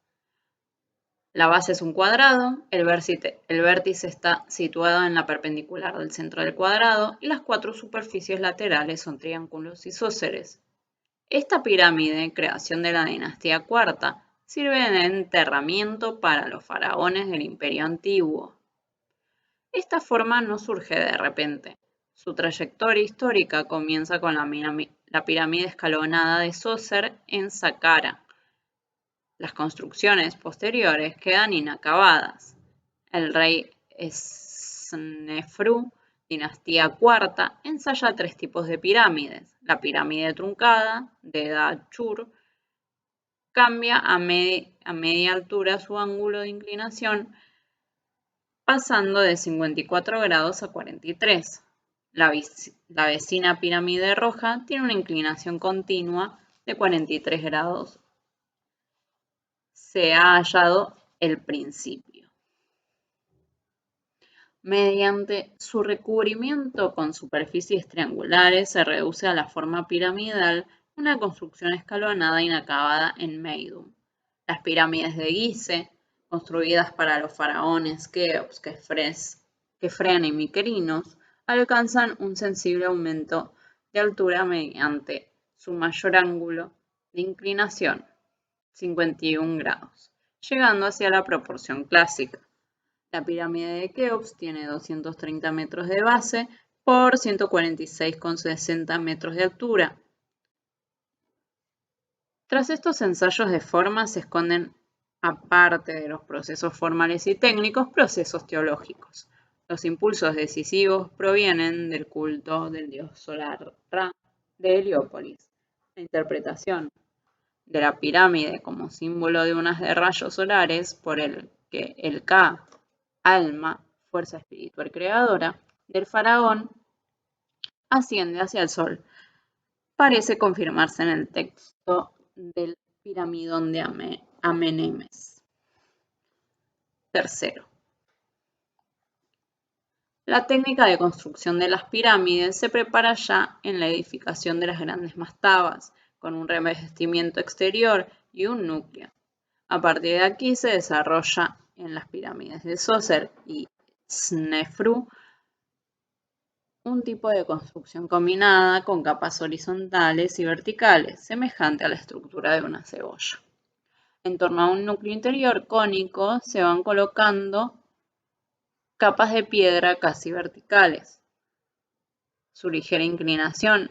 La base es un cuadrado, el vértice está situado en la perpendicular del centro del cuadrado y las cuatro superficies laterales son triángulos isósceles. Esta pirámide, creación de la dinastía cuarta, sirve de enterramiento para los faraones del Imperio Antiguo. Esta forma no surge de repente. Su trayectoria histórica comienza con la pirámide escalonada de Djoser en Saqqara. Las construcciones posteriores quedan inacabadas. El rey Snefru, dinastía cuarta, ensaya tres tipos de pirámides. La pirámide truncada, de Dachur, cambia a media altura su ángulo de inclinación, pasando de 54 grados a 43. La vecina pirámide roja tiene una inclinación continua de 43 grados. Se ha hallado el principio. Mediante su recubrimiento con superficies triangulares se reduce a la forma piramidal una construcción escalonada inacabada en Meidum. Las pirámides de Gizeh, construidas para los faraones Keops, Kefren y Miquerinos, alcanzan un sensible aumento de altura mediante su mayor ángulo de inclinación, 51 grados, llegando hacia la proporción clásica. La pirámide de Keops tiene 230 metros de base por 146,60 metros de altura. Tras estos ensayos de forma se esconden, aparte de los procesos formales y técnicos, procesos teológicos. Los impulsos decisivos provienen del culto del dios solar Ra de Heliópolis. La interpretación de la pirámide como símbolo de un haz de rayos solares por el que el Ka, alma, fuerza espiritual creadora, del faraón, asciende hacia el sol, parece confirmarse en el texto del Piramidón de Amenemes. Tercero, la técnica de construcción de las pirámides se prepara ya en la edificación de las grandes mastabas, con un revestimiento exterior y un núcleo. A partir de aquí se desarrolla en las pirámides de Djoser y Snefru un tipo de construcción combinada con capas horizontales y verticales, semejante a la estructura de una cebolla. En torno a un núcleo interior cónico se van colocando capas de piedra casi verticales. Su ligera inclinación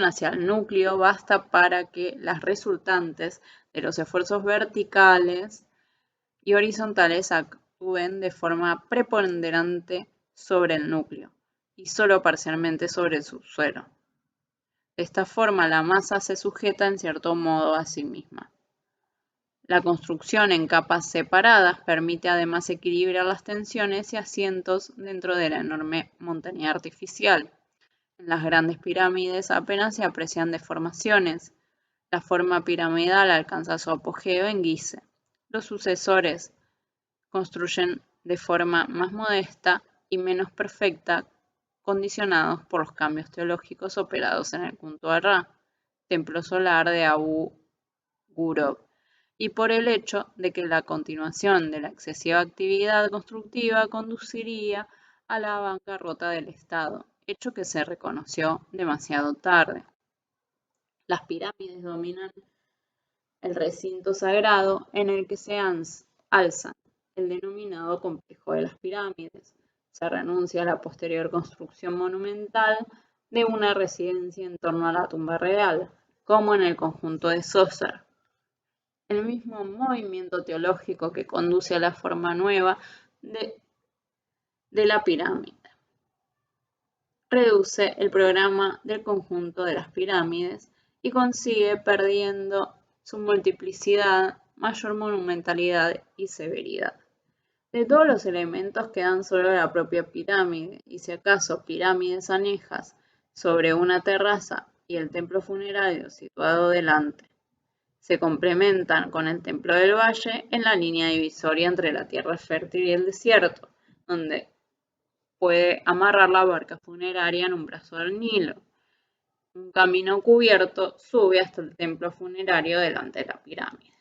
hacia el núcleo basta para que las resultantes de los esfuerzos verticales y horizontales actúen de forma preponderante sobre el núcleo y solo parcialmente sobre el subsuelo. De esta forma, la masa se sujeta en cierto modo a sí misma. La construcción en capas separadas permite además equilibrar las tensiones y asientos dentro de la enorme montaña artificial. En las grandes pirámides apenas se aprecian deformaciones. La forma piramidal alcanza su apogeo en Gizeh. Los sucesores construyen de forma más modesta y menos perfecta, condicionados por los cambios teológicos operados en el culto a Ra, templo solar de Abu Ghurab, y por el hecho de que la continuación de la excesiva actividad constructiva conduciría a la bancarrota del Estado, hecho que se reconoció demasiado tarde. Las pirámides dominan el recinto sagrado en el que se alzan, el denominado complejo de las pirámides. Se renuncia a la posterior construcción monumental de una residencia en torno a la tumba real, como en el conjunto de Djoser. El mismo movimiento teológico que conduce a la forma nueva de la pirámide. reduce el programa del conjunto de las pirámides y consigue, perdiendo su multiplicidad, mayor monumentalidad y severidad. De todos los elementos quedan solo la propia pirámide, y si acaso pirámides anejas sobre una terraza y el templo funerario situado delante. Se complementan con el templo del valle en la línea divisoria entre la tierra fértil y el desierto, donde puede amarrar la barca funeraria en un brazo del Nilo. Un camino cubierto sube hasta el templo funerario delante de la pirámide.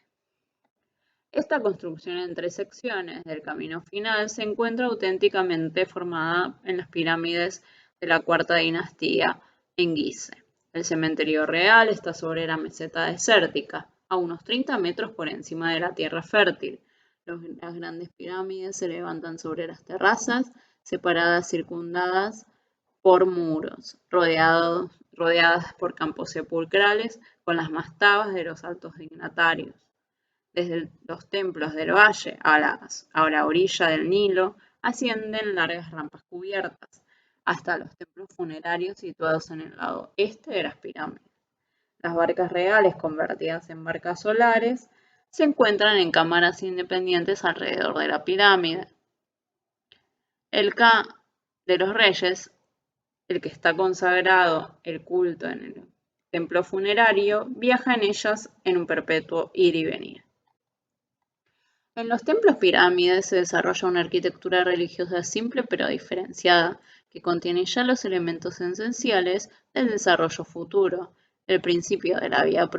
Esta construcción en 3 secciones del camino final se encuentra auténticamente formada en las pirámides de la cuarta dinastía en Gizeh. El cementerio real está sobre la meseta desértica, a unos 30 metros por encima de la tierra fértil. Las grandes pirámides se levantan sobre las terrazas, separadas, circundadas por muros, rodeadas por campos sepulcrales con las mastabas de los altos dignatarios. Desde los templos del valle a la orilla del Nilo ascienden largas rampas cubiertas hasta los templos funerarios situados en el lado este de las pirámides. Las barcas reales, convertidas en barcas solares, se encuentran en cámaras independientes alrededor de la pirámide. El Ka de los reyes, el que está consagrado el culto en el templo funerario, viaja en ellas en un perpetuo ir y venir. En los templos pirámides se desarrolla una arquitectura religiosa simple pero diferenciada, que contiene ya los elementos esenciales del desarrollo futuro: el principio de la vida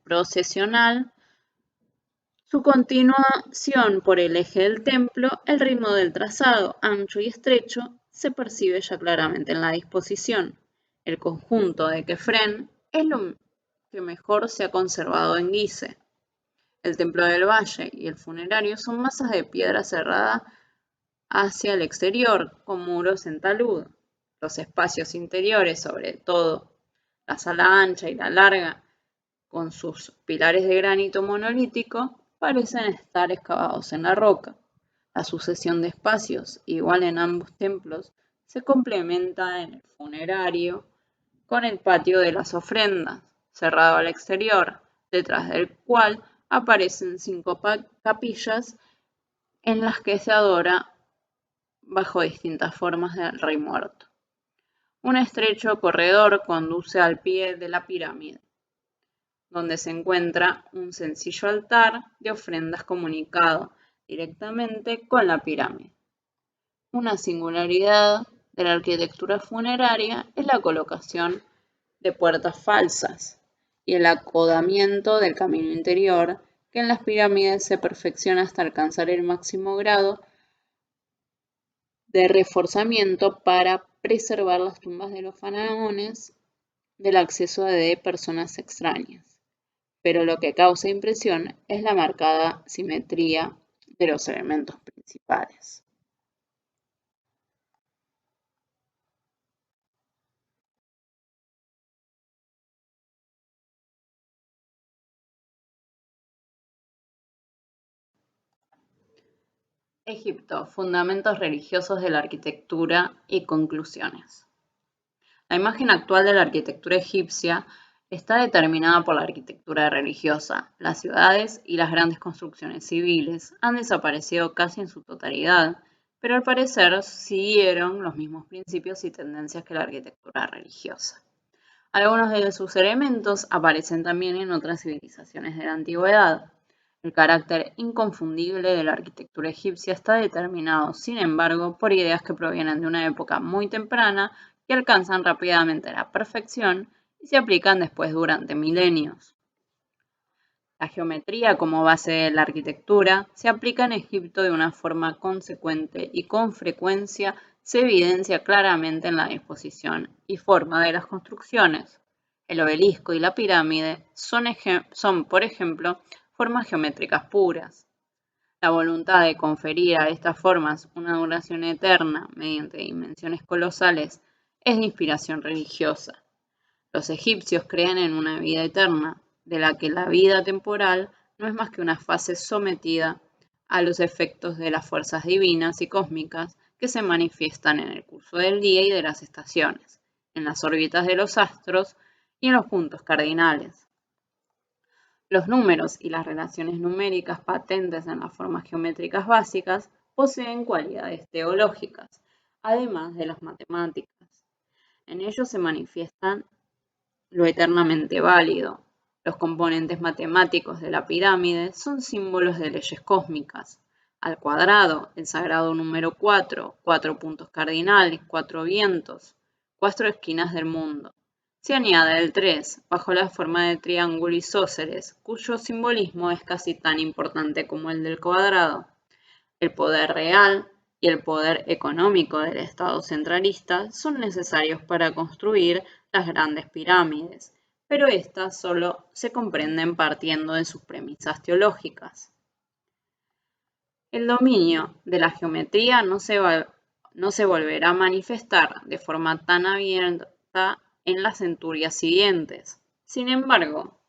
procesional, su continuación por el eje del templo, el ritmo del trazado, ancho y estrecho, se percibe ya claramente en la disposición. El conjunto de Kefren es lo que mejor se ha conservado en Gizeh. El templo del valle y el funerario son masas de piedra cerrada hacia el exterior, con muros en talud. Los espacios interiores, sobre todo la sala ancha y la larga, con sus pilares de granito monolítico, parecen estar excavados en la roca. La sucesión de espacios, igual en ambos templos, se complementa en el funerario con el patio de las ofrendas, cerrado al exterior, detrás del cual aparecen 5 capillas en las que se adora bajo distintas formas del rey muerto. Un estrecho corredor conduce al pie de la pirámide, donde se encuentra un sencillo altar de ofrendas comunicado directamente con la pirámide. Una singularidad de la arquitectura funeraria es la colocación de puertas falsas y el acodamiento del camino interior, que en las pirámides se perfecciona hasta alcanzar el máximo grado de reforzamiento para preservar las tumbas de los faraones del acceso de personas extrañas. Pero lo que causa impresión es la marcada simetría de los elementos principales. Egipto: fundamentos religiosos de la arquitectura y conclusiones. La imagen actual de la arquitectura egipcia está determinada por la arquitectura religiosa. Las ciudades y las grandes construcciones civiles han desaparecido casi en su totalidad, pero al parecer siguieron los mismos principios y tendencias que la arquitectura religiosa. Algunos de sus elementos aparecen también en otras civilizaciones de la antigüedad. El carácter inconfundible de la arquitectura egipcia está determinado, sin embargo, por ideas que provienen de una época muy temprana, que alcanzan rápidamente la perfección y se aplican después durante milenios. La geometría como base de la arquitectura se aplica en Egipto de una forma consecuente y con frecuencia se evidencia claramente en la disposición y forma de las construcciones. El obelisco y la pirámide son, por ejemplo, formas geométricas puras. La voluntad de conferir a estas formas una duración eterna mediante dimensiones colosales es de inspiración religiosa. Los egipcios creen en una vida eterna, de la que la vida temporal no es más que una fase sometida a los efectos de las fuerzas divinas y cósmicas que se manifiestan en el curso del día y de las estaciones, en las órbitas de los astros y en los puntos cardinales. Los números y las relaciones numéricas patentes en las formas geométricas básicas poseen cualidades teológicas, además de las matemáticas. En ellos se manifiestan lo eternamente válido. Los componentes matemáticos de la pirámide son símbolos de leyes cósmicas. Al cuadrado, el sagrado número 4, 4 puntos cardinales, 4 vientos, 4 esquinas del mundo. Se añade el 3, bajo la forma de triángulo isósceles, cuyo simbolismo es casi tan importante como el del cuadrado. El poder real y el poder económico del Estado centralista son necesarios para construir las grandes pirámides, pero estas solo se comprenden partiendo de sus premisas teológicas. El dominio de la geometría no se volverá a manifestar de forma tan abierta en las centurias siguientes. Sin embargo,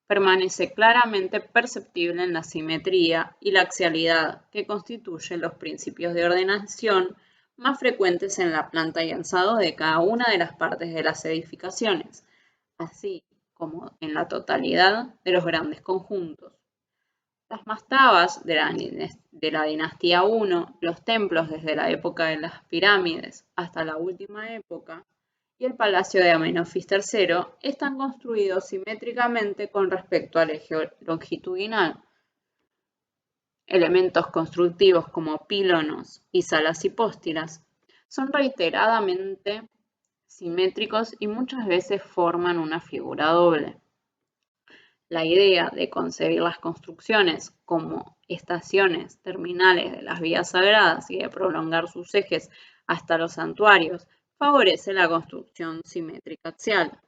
permanece claramente perceptible en la simetría y la axialidad, que constituyen los principios de ordenación más frecuentes en la planta y alzado de cada una de las partes de las edificaciones, así como en la totalidad de los grandes conjuntos. Las mastabas de la dinastía I, los templos desde la época de las pirámides hasta la última época, y el palacio de Amenofis III están construidos simétricamente con respecto al eje longitudinal. Elementos constructivos como pílonos y salas hipóstilas son reiteradamente simétricos y muchas veces forman una figura doble. La idea de concebir las construcciones como estaciones terminales de las vías sagradas y de prolongar sus ejes hasta los santuarios favorece la construcción simétrica axial.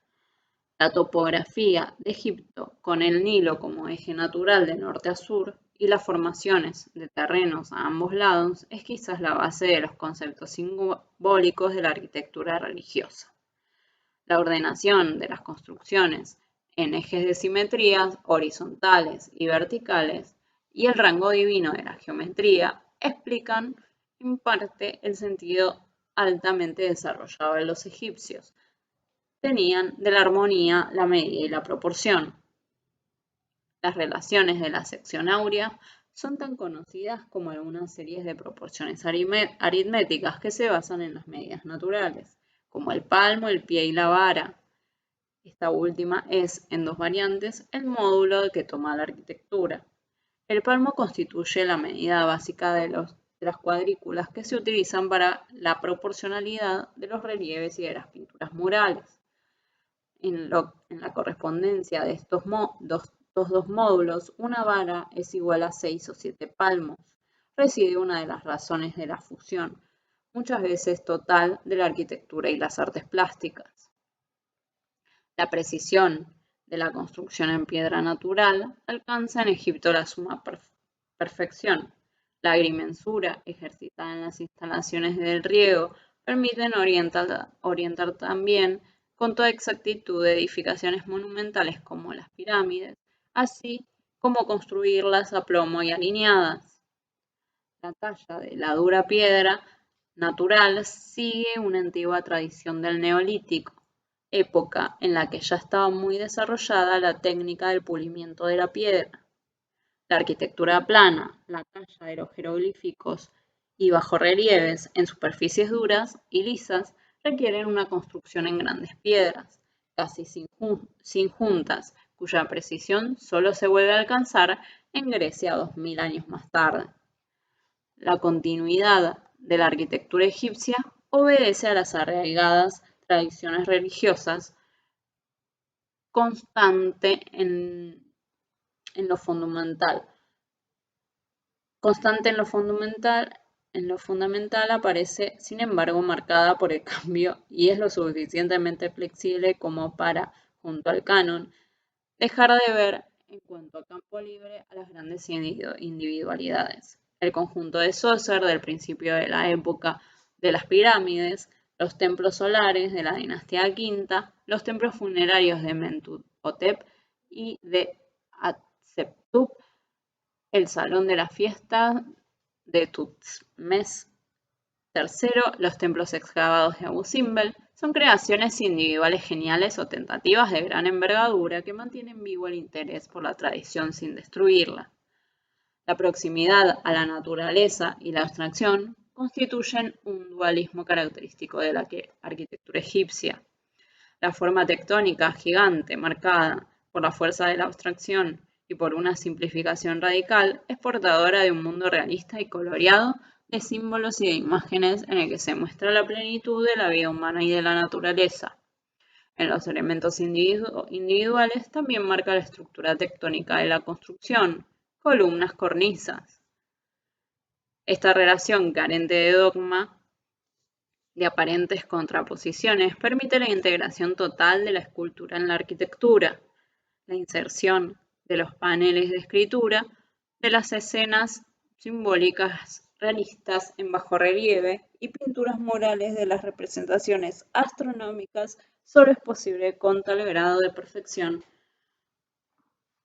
La topografía de Egipto, con el Nilo como eje natural de norte a sur y las formaciones de terrenos a ambos lados, es quizás la base de los conceptos simbólicos de la arquitectura religiosa. La ordenación de las construcciones en ejes de simetrías horizontales y verticales y el rango divino de la geometría explican en parte el sentido altamente desarrollado de los egipcios. Tenían de la armonía, la medida y la proporción. Las relaciones de la sección áurea son tan conocidas como algunas series de proporciones aritméticas que se basan en las medidas naturales, como el palmo, el pie y la vara. Esta última es, en dos variantes, el módulo que toma la arquitectura. El palmo constituye la medida básica de las cuadrículas que se utilizan para la proporcionalidad de los relieves y de las pinturas murales. En la correspondencia de estos dos módulos, una vara es igual a 6 o 7 palmos. Reside una de las razones de la fusión, muchas veces total, de la arquitectura y las artes plásticas. La precisión de la construcción en piedra natural alcanza en Egipto la suma perfección. La agrimensura ejercitada en las instalaciones del riego permiten orientar también con toda exactitud edificaciones monumentales como las pirámides, así como construirlas a plomo y alineadas. La talla de la dura piedra natural sigue una antigua tradición del Neolítico, época en la que ya estaba muy desarrollada la técnica del pulimiento de la piedra. La arquitectura plana, la talla de los jeroglíficos y bajorrelieves en superficies duras y lisas requieren una construcción en grandes piedras, casi sin juntas, cuya precisión solo se vuelve a alcanzar en Grecia 2000 años más tarde. La continuidad de la arquitectura egipcia obedece a las arraigadas tradiciones religiosas, constante en lo fundamental. En lo fundamental aparece, sin embargo, marcada por el cambio y es lo suficientemente flexible como para, junto al canon, dejar de ver en cuanto a campo libre a las grandes individualidades. El conjunto de Djoser del principio de la época de las pirámides, los templos solares de la dinastía V, los templos funerarios de Mentuhotep y de Hatshepsut, el salón de la fiesta de Tutmés Tercero, los templos excavados de Abu Simbel son creaciones individuales geniales o tentativas de gran envergadura que mantienen vivo el interés por la tradición sin destruirla. La proximidad a la naturaleza y la abstracción constituyen un dualismo característico de la arquitectura egipcia. La forma tectónica gigante, marcada por la fuerza de la abstracción y por una simplificación radical, es portadora de un mundo realista y coloreado de símbolos y de imágenes en el que se muestra la plenitud de la vida humana y de la naturaleza. En los elementos individuales también marca la estructura tectónica de la construcción, columnas, cornisas. Esta relación carente de dogma, de aparentes contraposiciones, permite la integración total de la escultura en la arquitectura, la inserción de los paneles de escritura, de las escenas simbólicas realistas en bajo relieve y pinturas murales de las representaciones astronómicas, solo es posible con tal grado de perfección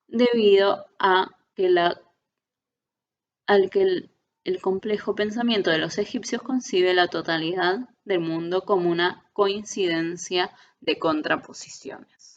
debido a que el complejo pensamiento de los egipcios concibe la totalidad del mundo como una coincidencia de contraposiciones.